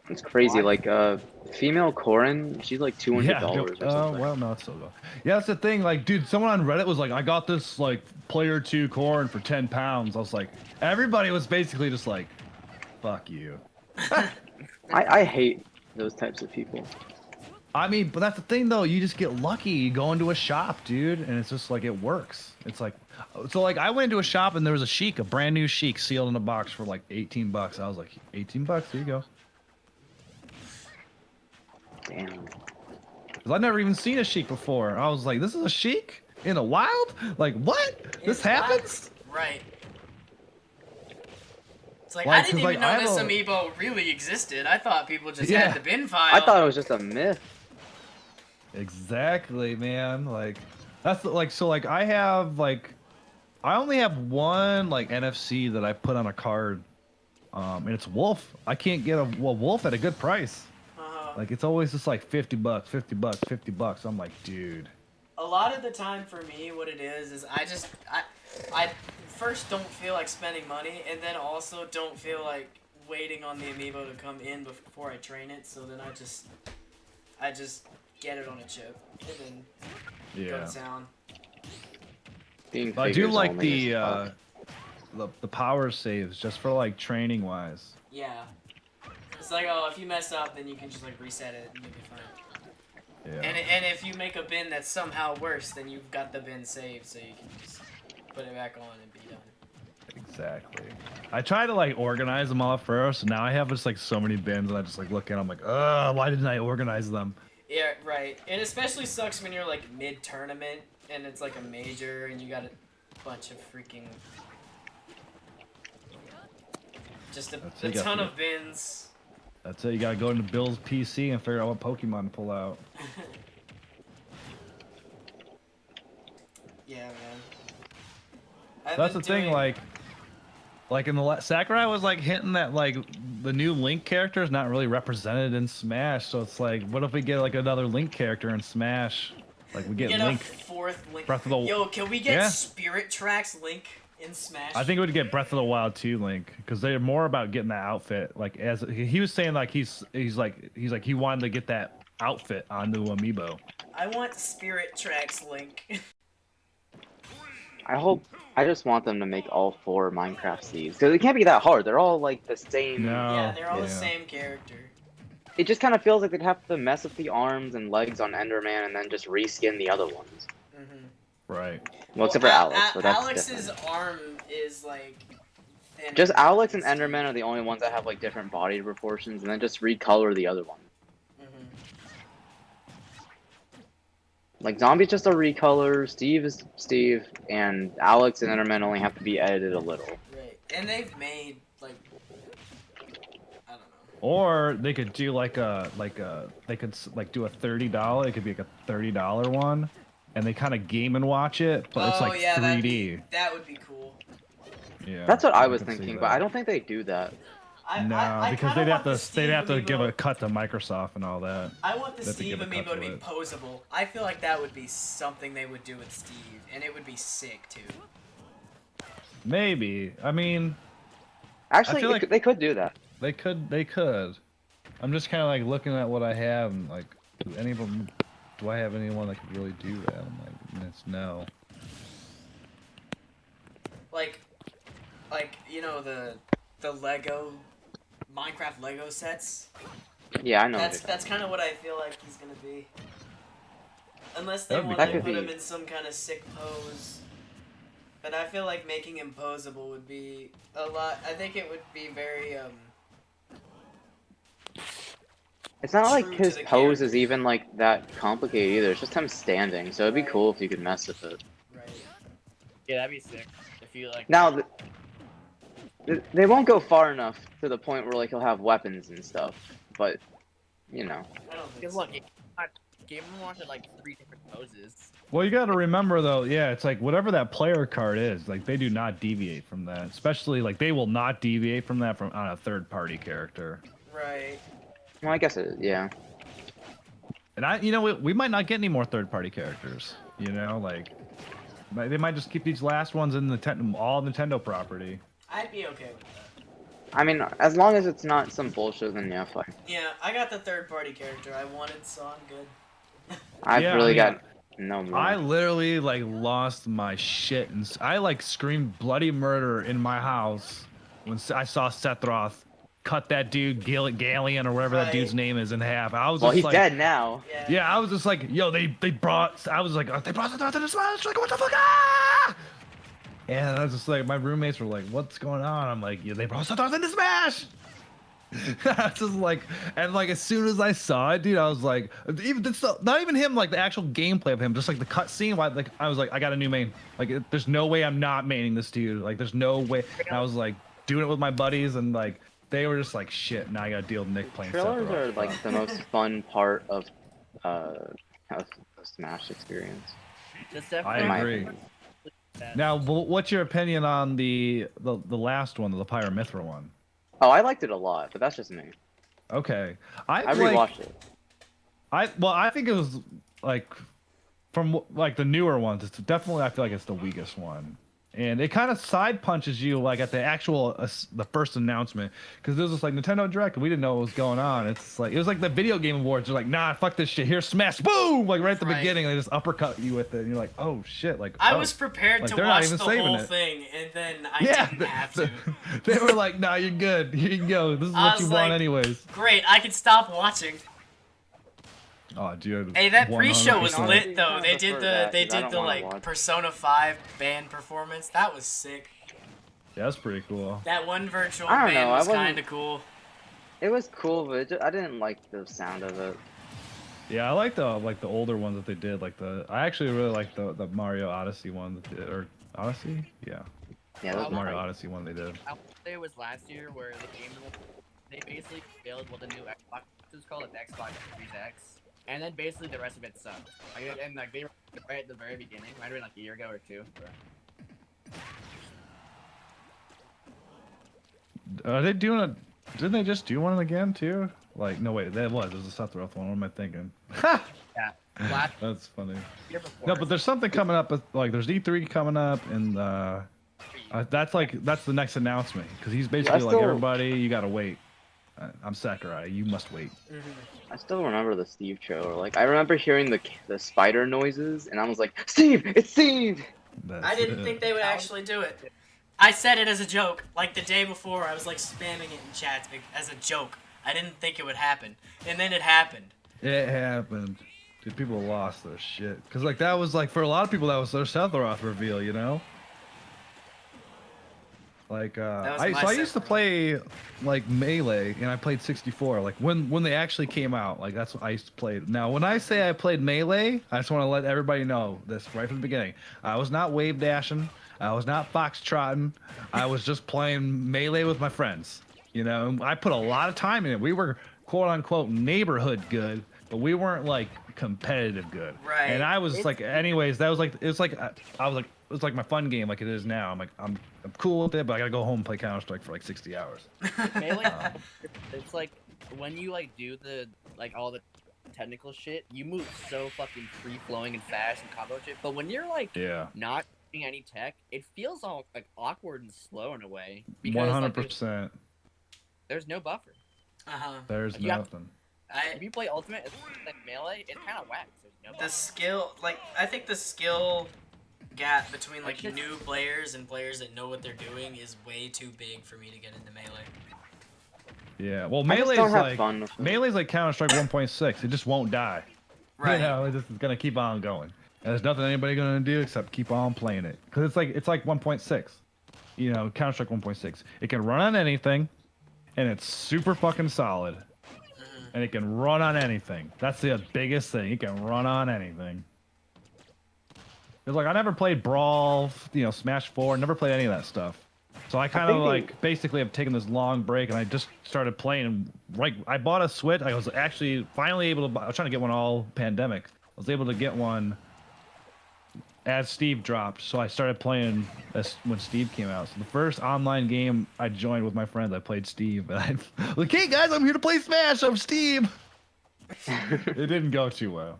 It's crazy. Why? Like, female Corin, she's like $200 or something. Well, no, it's so low. Yeah, that's the thing. Like, dude, someone on Reddit was like, I got this like player 2 corn for 10 pounds. I was like, everybody was basically just like, fuck you. I hate those types of people. I mean, but that's the thing though. You just get lucky. You go into a shop, dude, and it's just like it works. It's like, so like I went into a shop and there was a Sheik, a brand new Sheik, sealed in a box for like $18. I was like, $18? Here you go. Damn. Because I've never even seen a Sheik before. I was like, this is a Sheik in the wild? Like, what? This happens? Right. It's like, Like, I didn't 'cause, even like, know I this have amiibo really existed. I thought people just Yeah. had the bin file. I thought it was just a myth. Exactly, man. Like, that's like, so like I have like, I only have one like NFC that I put on a card, and it's Wolf. I can't get a Wolf at a good price. Like it's always just like $50, $50, $50. I'm like, dude. A lot of the time for me, what it is I first don't feel like spending money, and then also don't feel like waiting on the amiibo to come in before I train it. So then I just get it on a chip and then go to town. Being I do figures like only is the power saves just for like training wise. Yeah. It's like, oh, if you mess up, then you can just like reset it and you'll be fine. Yeah. And if you make a bin that's somehow worse, then you've got the bin saved, so you can just put it back on and be done. Exactly. I try to like organize them all first, and now I have just like so many bins, and I just like look at them like, why didn't I organize them? Yeah, right. It especially sucks when you're like mid-tournament and it's like a major and you got a bunch of freaking... Just a ton of bins. That's it. You gotta go into Bill's PC and figure out what Pokemon to pull out. Yeah, man. That's the thing, like in the Sakurai was like hinting that like the new Link character is not really represented in Smash, so it's like, what if we get like another Link character in Smash? Like we get Link. A fourth Link. Breath of the... Yo, can we get Yeah. Spirit Tracks Link? In Smash. I think it would get Breath of the Wild 2 Link because they're more about getting that outfit. Like as he was saying, like he's like he wanted to get that outfit onto Amiibo. I want Spirit Tracks Link. I just want them to make all 4 Minecraft Steves because it can't be that hard. They're all like the same. No. Yeah, they're all the same character. It just kind of feels like they'd have to mess with the arms and legs on Enderman and then just reskin the other ones. Right. Well, except for Alex, but that's Alex's different. arm is like thin. Just Alex and Enderman are the only ones that have like different body proportions, and then just recolor the other one. Like Zombie's just a recolor, Steve is Steve, and Alex and Enderman only have to be edited a little. Right, and they've made like I don't know. Or they could do like they could like do a $30. It could be like a $30 one, and they kind of game and watch it, but it's like 3D. That would be cool. Yeah. That's what I was could see thinking, that. but I don't think they do that. No, because they'd they'd have to give a cut to Microsoft and all that. I want the They have to Steve give a cut Amiibo to be to it. posable. I feel like that would be something they would do with Steve, and it would be sick too. Maybe. I mean, Actually, feel like- they could do that. they could. I'm just kind of like looking at what I have and like, do I have anyone that could really do that? I'm like, it's no. Like you know the Lego Minecraft Lego sets. Yeah, I know. That's kind of what I feel like he's gonna be. Unless they That'd be want to cool. put him in some kind of sick pose. But I feel like making him posable would be a lot. I think it would be very It's not like true to his the pose character. is even like that complicated either. It's just him standing, so it'd be cool if you could mess with it. right. Yeah, that'd be sick. If you like. Now, they won't go far enough to the point where like he'll have weapons and stuff, but you know. I don't think Because so. look, Game & Watch had like 3 different poses. Well, you got to remember though, yeah, it's like whatever that player card is, like they do not deviate from that. Especially like they will not deviate from that on a third-party character. Right. Well, I guess it. Yeah. And we might not get any more third-party characters. You know, like they might just keep these last ones in the all Nintendo property. I'd be okay with that. I mean, as long as it's not some bullshit, then yeah, fine. Yeah, I got the third party character I wanted, so I'm good. I've Yeah, really I mean, got no more. I literally like lost my shit and I like screamed bloody murder in my house when I saw Sethroth cut that dude Galleon or whatever that dude's name is in half. I was Well, just he's like, dead now. Yeah, I was just like, yo, they brought Sethroth to the Smash. Like, what the fuck? Ah! And I was just like, my roommates were like, what's going on? I'm like, yeah, they brought Sethroth into Smash. I was just like, and like as soon as I saw it, dude, I was like, not even him, like the actual gameplay of him, just like the cutscene. Like I was like, I got a new main. Like there's no way I'm not maining this dude. Like there's no way. And I was like doing it with my buddies, and like they were just like, shit. Now I gotta deal with Nick playing. Trailers Sephiroth. are like the most fun part of the Smash experience. I in my agree. opinion. Now, what's your opinion on the last one, the Pyramithra one? Oh, I liked it a lot, but that's just me. Okay, I rewatched it. I think it was like from like the newer ones. It's definitely, I feel like it's the weakest one, and it kind of side punches you like at the actual the first announcement, because it was just like Nintendo Direct and we didn't know what was going on. It's like it was like the video game awards. You're like, nah, fuck this shit. Here's Smash, boom! Like right at the beginning, they just uppercut you with it, and you're like, oh shit! Like I was prepared like, to they're not watch even the saving whole it. thing, and then I didn't have to. They were like, nah, you're good. Here you go. This is I what you was want like, anyways. Great, I can stop watching. Oh, dude. Hey, that pre-show was 100%. lit though. They did prefer the that, they 'cause I did don't the wanna like watch. Persona 5 band performance. That was sick. Yeah, that's pretty cool. That one virtual I don't band know, I was wasn't- kind of cool. It was cool, but I didn't like the sound of it. Yeah, I like the older ones that they did. I actually really like the Mario Odyssey one that they did, or Odyssey. Yeah, Yeah, Oh, those the were Mario like, Odyssey one they did. I would say it was last year where they basically failed what the new Xbox is called, the Xbox Series X, and then basically the rest of it sucked. And like they were right at the very beginning, might have been like a year ago or two. Are they doing a? Didn't they just do one again too? Like, no wait, that was. It was a Sephiroth one. What am I thinking? Yeah, last That's funny. year before. No, but there's something coming up. Like, there's E3 coming up, and That's the next announcement because he's basically like everybody. You gotta wait. I'm Sakurai. You must wait. I still remember the Steve trailer. Like, I remember hearing the spider noises, and I was like, Steve, it's Steve. I didn't think they would actually do it. I said it as a joke. Like the day before, I was like spamming it in chats as a joke. I didn't think it would happen, and then it happened. It happened. Dude, people lost their shit. Cause like that was like for a lot of people that was their Sephiroth reveal, you know. Like I used to play like Melee, and I played 64. Like when they actually came out, like that's what I used to play. Now when I say I played Melee, I just want to let everybody know this right from the beginning. I was not wave dashing. I was not foxtrotting. I was just playing Melee with my friends. You know, I put a lot of time in it. We were quote unquote neighborhood good, but we weren't like competitive good. Right. And I was like, anyways, that was like I was like it was like my fun game like it is now. I'm like I'm cool with it, but I gotta go home and play Counter-Strike for like 60 hours. Melee, it's like when you like do the like all the technical shit, you move so fucking free flowing and fast and combo shit. But when you're like not doing any tech, it feels all like awkward and slow in a way. 100%. There's no buffer. There's nothing. If you play Ultimate like Melee, it's kind of whack. There's no buffer. The skill, like I think the skill gap between like new players and players that know what they're doing is way too big for me to get into Melee. Yeah, well, Melee's like Counter-Strike 1.6. It just won't die. Right. You know, it's just gonna keep on going. And there's nothing anybody gonna do except keep on playing it. Cause it's like 1.6. You know, Counter-Strike 1.6. It can run on anything, and it's super fucking solid. And it can run on anything. That's the biggest thing. It can run on anything. It's like I never played Brawl, you know, Smash 4. Never played any of that stuff. So I kind of like basically have taken this long break, and I just started playing. Like I bought a Switch. I was actually finally able to. I was trying to get one all pandemic. I was able to get one as Steve dropped. So I started playing when Steve came out. So the first online game I joined with my friends, I played Steve. And I like, hey guys, I'm here to play Smash. I'm Steve. It didn't go too well.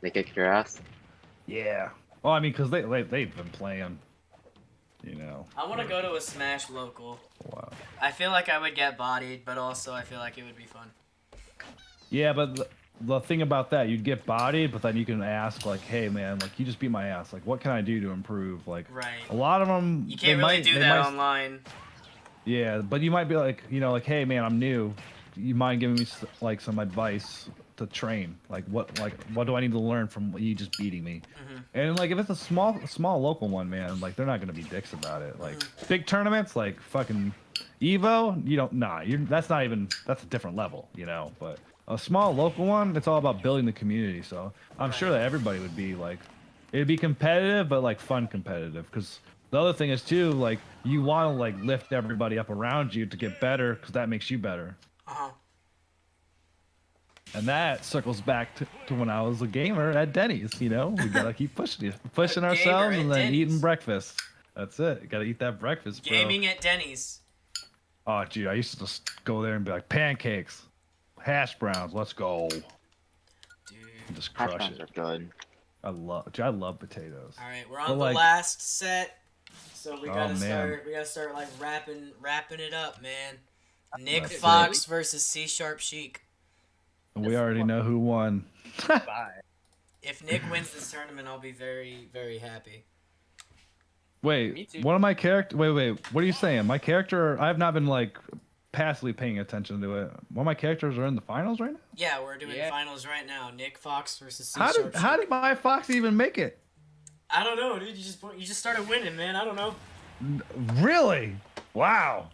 They kicked your ass. Yeah. Well, I mean, because they've been playing. You know. I want to go to a Smash local. Wow. I feel like I would get bodied, but also I feel like it would be fun. Yeah, but the thing about that, you'd get bodied, but then you can ask, like, hey, man, like, you just beat my ass. Like, what can I do to improve? Like, a lot of them... You can't really do that online. Yeah, but you might be like, you know, like, hey, man, I'm new. You mind giving me, like, some advice to train? Like, what do I need to learn from you just beating me? And, like, if it's a small local one, man, like, they're not going to be dicks about it. Like, big tournaments, like, fucking Evo, you don't... Nah, that's not even... That's a different level, you know, but... A small local one, it's all about building the community. So I'm sure that everybody would be like, it'd be competitive, but like fun competitive. Because the other thing is too, like you want to like lift everybody up around you to get better, because that makes you better. And that circles back to when I was a gamer at Denny's. You know, we gotta keep pushing ourselves and then eating breakfast. That's it. You gotta eat that breakfast, bro. Gaming at Denny's. Oh, dude, I used to just go there and be like, pancakes. Hash browns, let's go. Dude, just crush hash browns are good. I love potatoes. All right, we're on the last set, so we gotta start. We gotta start like wrapping it up, man. Nick Fox versus CSharp Sheik. We already know who won. Bye. If Nick wins this tournament, I'll be very, very happy. Wait, one of my character. Wait. What are you saying? My character. I have not been like passively paying attention to it. One of my characters are in the finals right now? Yeah, we're doing finals right now. Nick Fox versus CSharp. How did my Fox even make it? I don't know, dude. You just started winning, man. I don't know. Really? Wow.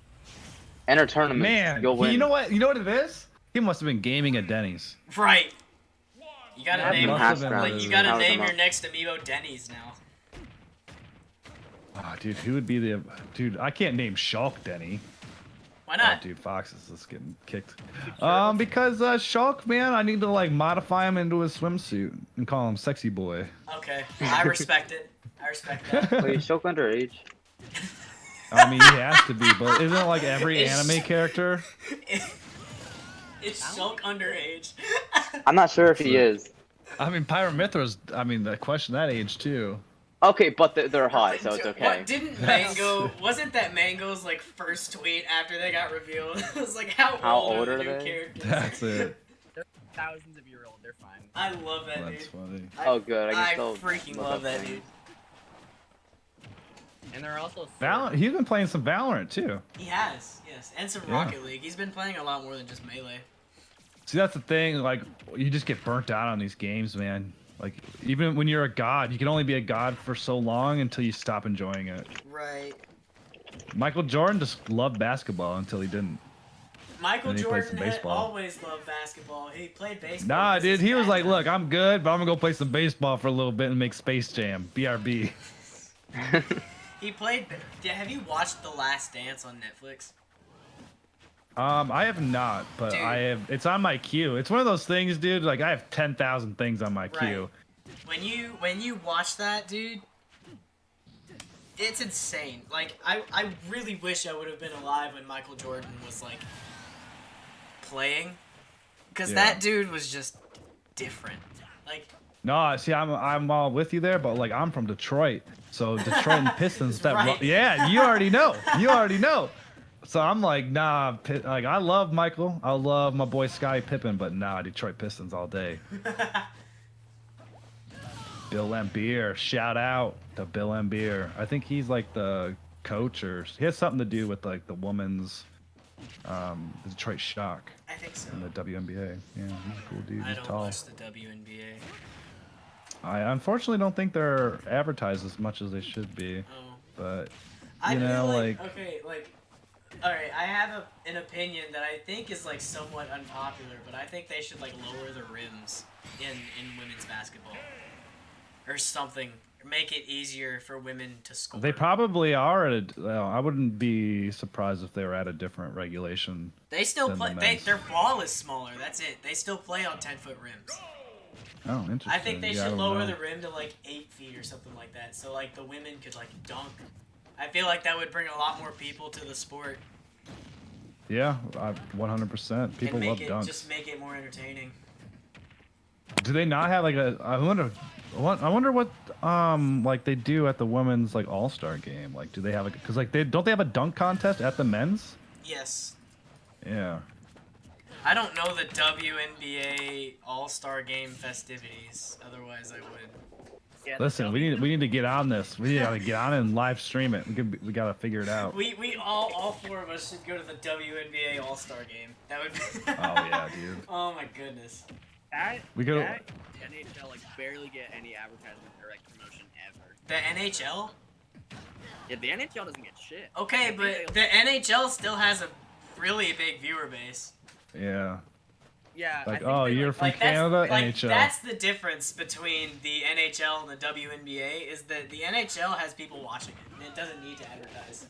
Enter tournament. Man, you'll win. You know what it is? He must have been gaming at Denny's. Right. You gotta name your next amiibo Denny's now. Oh, dude, who would be the dude? I can't name Shulk Denny. Why not? Oh, dude, Fox is just getting kicked. Because Shulk, man, I need to like modify him into a swimsuit and call him Sexy Boy. Okay, I respect it. I respect that. Wait, Shulk underage? I mean, he has to be, but isn't it like every anime character? It's Shulk underage. I'm not sure if he is. I mean, Pyramithra's. I mean, the question that age too. Okay, but they're hot, so it's okay. What didn't Mango? Wasn't that Mango's like first tweet after they got revealed? It was like, how old are the new characters? That's it. They're thousands of years old. They're fine. I love that That's dude. funny. Oh, good. I can still freaking look love up that things. dude. And they're also Valorant. He's been playing some Valorant too. He has, yes, and some Yeah. Rocket League. He's been playing a lot more than just Melee. See, that's the thing. Like, you just get burnt out on these games, man. Like, even when you're a god, you can only be a god for so long until you stop enjoying it. Right. Michael Jordan just loved basketball until he didn't. Michael And he played Jordan some had baseball. always loved basketball. He played baseball. Nah, because dude, his he was dad like, died. look, I'm good, but I'm gonna go play some baseball for a little bit and make Space Jam. BRB. He played. Have you watched The Last Dance on Netflix? I have not, but Dude. I have. It's on my queue. It's one of those things, dude. Like, I have 10,000 things on my queue. When you watch that, dude, it's insane. Like, I really wish I would have been alive when Michael Jordan was like playing, because Yeah. that dude was just different. Like, No, see, I'm all with you there, but like, I'm from Detroit, so Detroit and Pistons. That Right. yeah, you already know. You already know. So I'm like, nah. Like, I love Michael. I love my boy Scottie Pippen, but nah, Detroit Pistons all day. Bill Laimbeer, shout out to Bill Laimbeer. I think he's like the coach, or he has something to do with like the women's the Detroit Shock I think so. in the WNBA. Yeah, he's a cool dude. I He's don't tall. watch the WNBA. I unfortunately don't think they're advertised as much as they should be, Oh. but I you know, feel like okay, like, all right. I have an opinion that I think is like somewhat unpopular, but I think they should like lower the rims in women's basketball, or something. Make it easier for women to score. they probably are at a. I wouldn't be surprised if they were at a different regulation. They still than the play. men's. Their ball is smaller. That's it. They still play on 10-foot rims. Oh, interesting. I think they Yeah, I should don't lower know. the rim to like 8 feet or something like that, so like the women could like dunk. I feel like that would bring a lot more people to the sport. Yeah, 100%. People and love make it, dunks. Just make it more entertaining. Do they not have like a? I wonder what like they do at the women's like all-star game. Like, do they have because like they have a dunk contest at the men's? Yes. Yeah. I don't know the WNBA All-Star Game festivities. Otherwise, I would. Yeah, Listen, we need to get on this. We gotta get on it and live stream it. We gotta figure it out. We all four of us should go to the WNBA All-Star Game. That would. Oh yeah, dude. Oh my goodness. We go. that NHL like barely get any advertisement or like promotion ever. The NHL? Yeah, the NHL doesn't get shit. Okay, but the NHL still has a really big viewer base. Yeah. Yeah. Like, I think oh, they, you're like, from Like Canada, that's NHL. that's the difference between the NHL and the WNBA is that the NHL has people watching it and it doesn't need to advertise.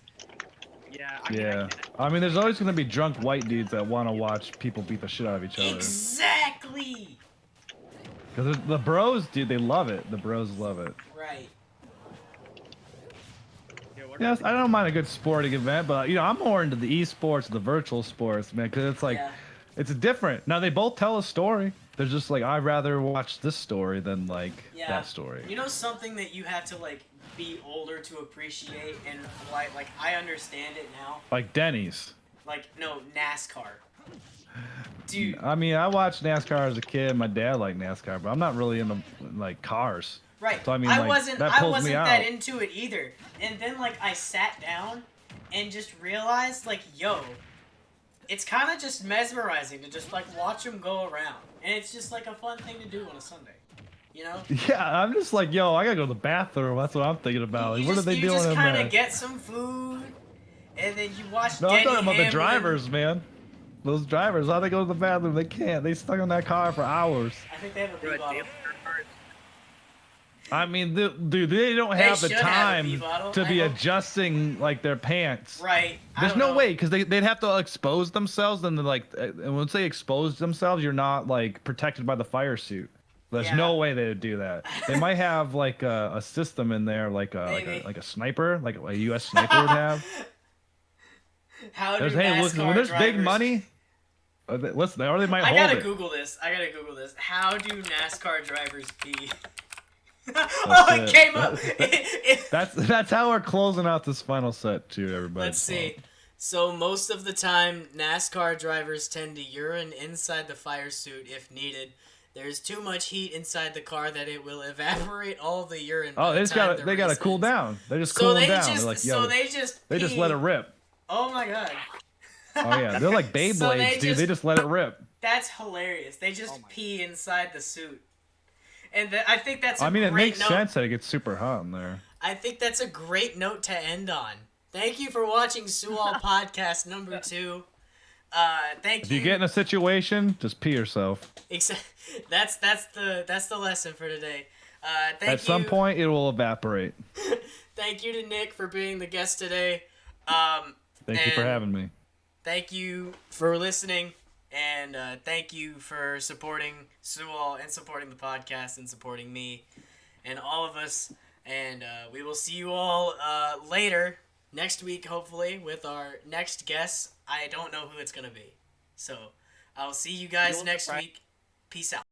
Yeah. I mean, Yeah. I mean, there's always gonna be drunk white dudes that want to watch people beat the shit out of each other. Exactly. Because the bros, dude, they love it. The bros love it. Right. Yes, I don't mind a good sporting event, but you know, I'm more into the esports, the virtual sports, man, because it's like, Yeah. it's different. Now they both tell a story. They're just like, I'd rather watch this story than like Yeah. that story. You know something that you have to like be older to appreciate and why like I understand it now. Like Denny's. Like no NASCAR. Dude, I mean, I watched NASCAR as a kid. My dad liked NASCAR, but I'm not really into like cars. right. So, I mean, I like, wasn't that I pulls me wasn't out. that into it either. And then like I sat down and just realized like, yo, it's kind of just mesmerizing to just like watch them go around. And it's just like a fun thing to do on a Sunday. You know? Yeah, I'm just like, yo, I gotta go to the bathroom. That's what I'm thinking about. Like, what are they doing You just in kind there? of get some food and then you watch No, Denny I'm talking about the Hamlin. drivers, man. Those drivers, how they go to the bathroom? They can't. They stuck in that car for hours. I think they have a Bro, pee bottle. I mean, dude, they don't They have the should have a time pee bottle. to I be hope- adjusting like their pants. Right. I There's don't no know. way, because they'd have to expose themselves, and then like, and once they expose themselves, you're not like protected by the fire suit. There's Yeah. no way they would do that. They might have like a system in there, like Maybe. a sniper, like a U.S. sniper would have. How do There's, hey, look, NASCAR when there's big drivers- money, listen, or they might I hold gotta it. Google this. How do NASCAR drivers pee? Oh, it it. came up. That's how we're closing out this final set too, everybody. Let's see. So most of the time, NASCAR drivers tend to urine inside the fire suit if needed. There's too much heat inside the car that it will evaporate all the urine. Oh, by the time the they gotta race cool ends. down. They just So cool they down. just, They're like, so yo, they just let it rip. Oh my god. Oh yeah, they're like Beyblades, So they dude. just- They just let it rip. That's hilarious. They just Oh my pee inside the suit. And I think that's a I mean, it great makes note. sense that it gets super hot in there. I think that's a great note to end on. Thank you for watching Sual Podcast number 2. Thank If you. you get in a situation, just pee yourself. That's the lesson for today. At some point, it will evaporate. Thank you to Nick for being the guest today. Thank you for and having me. Thank you for listening, and thank you for supporting Sual and supporting the podcast and supporting me and all of us. And we will see you all later next week, hopefully, with our next guest. I don't know who it's gonna be, so I'll see you guys next week. Peace out.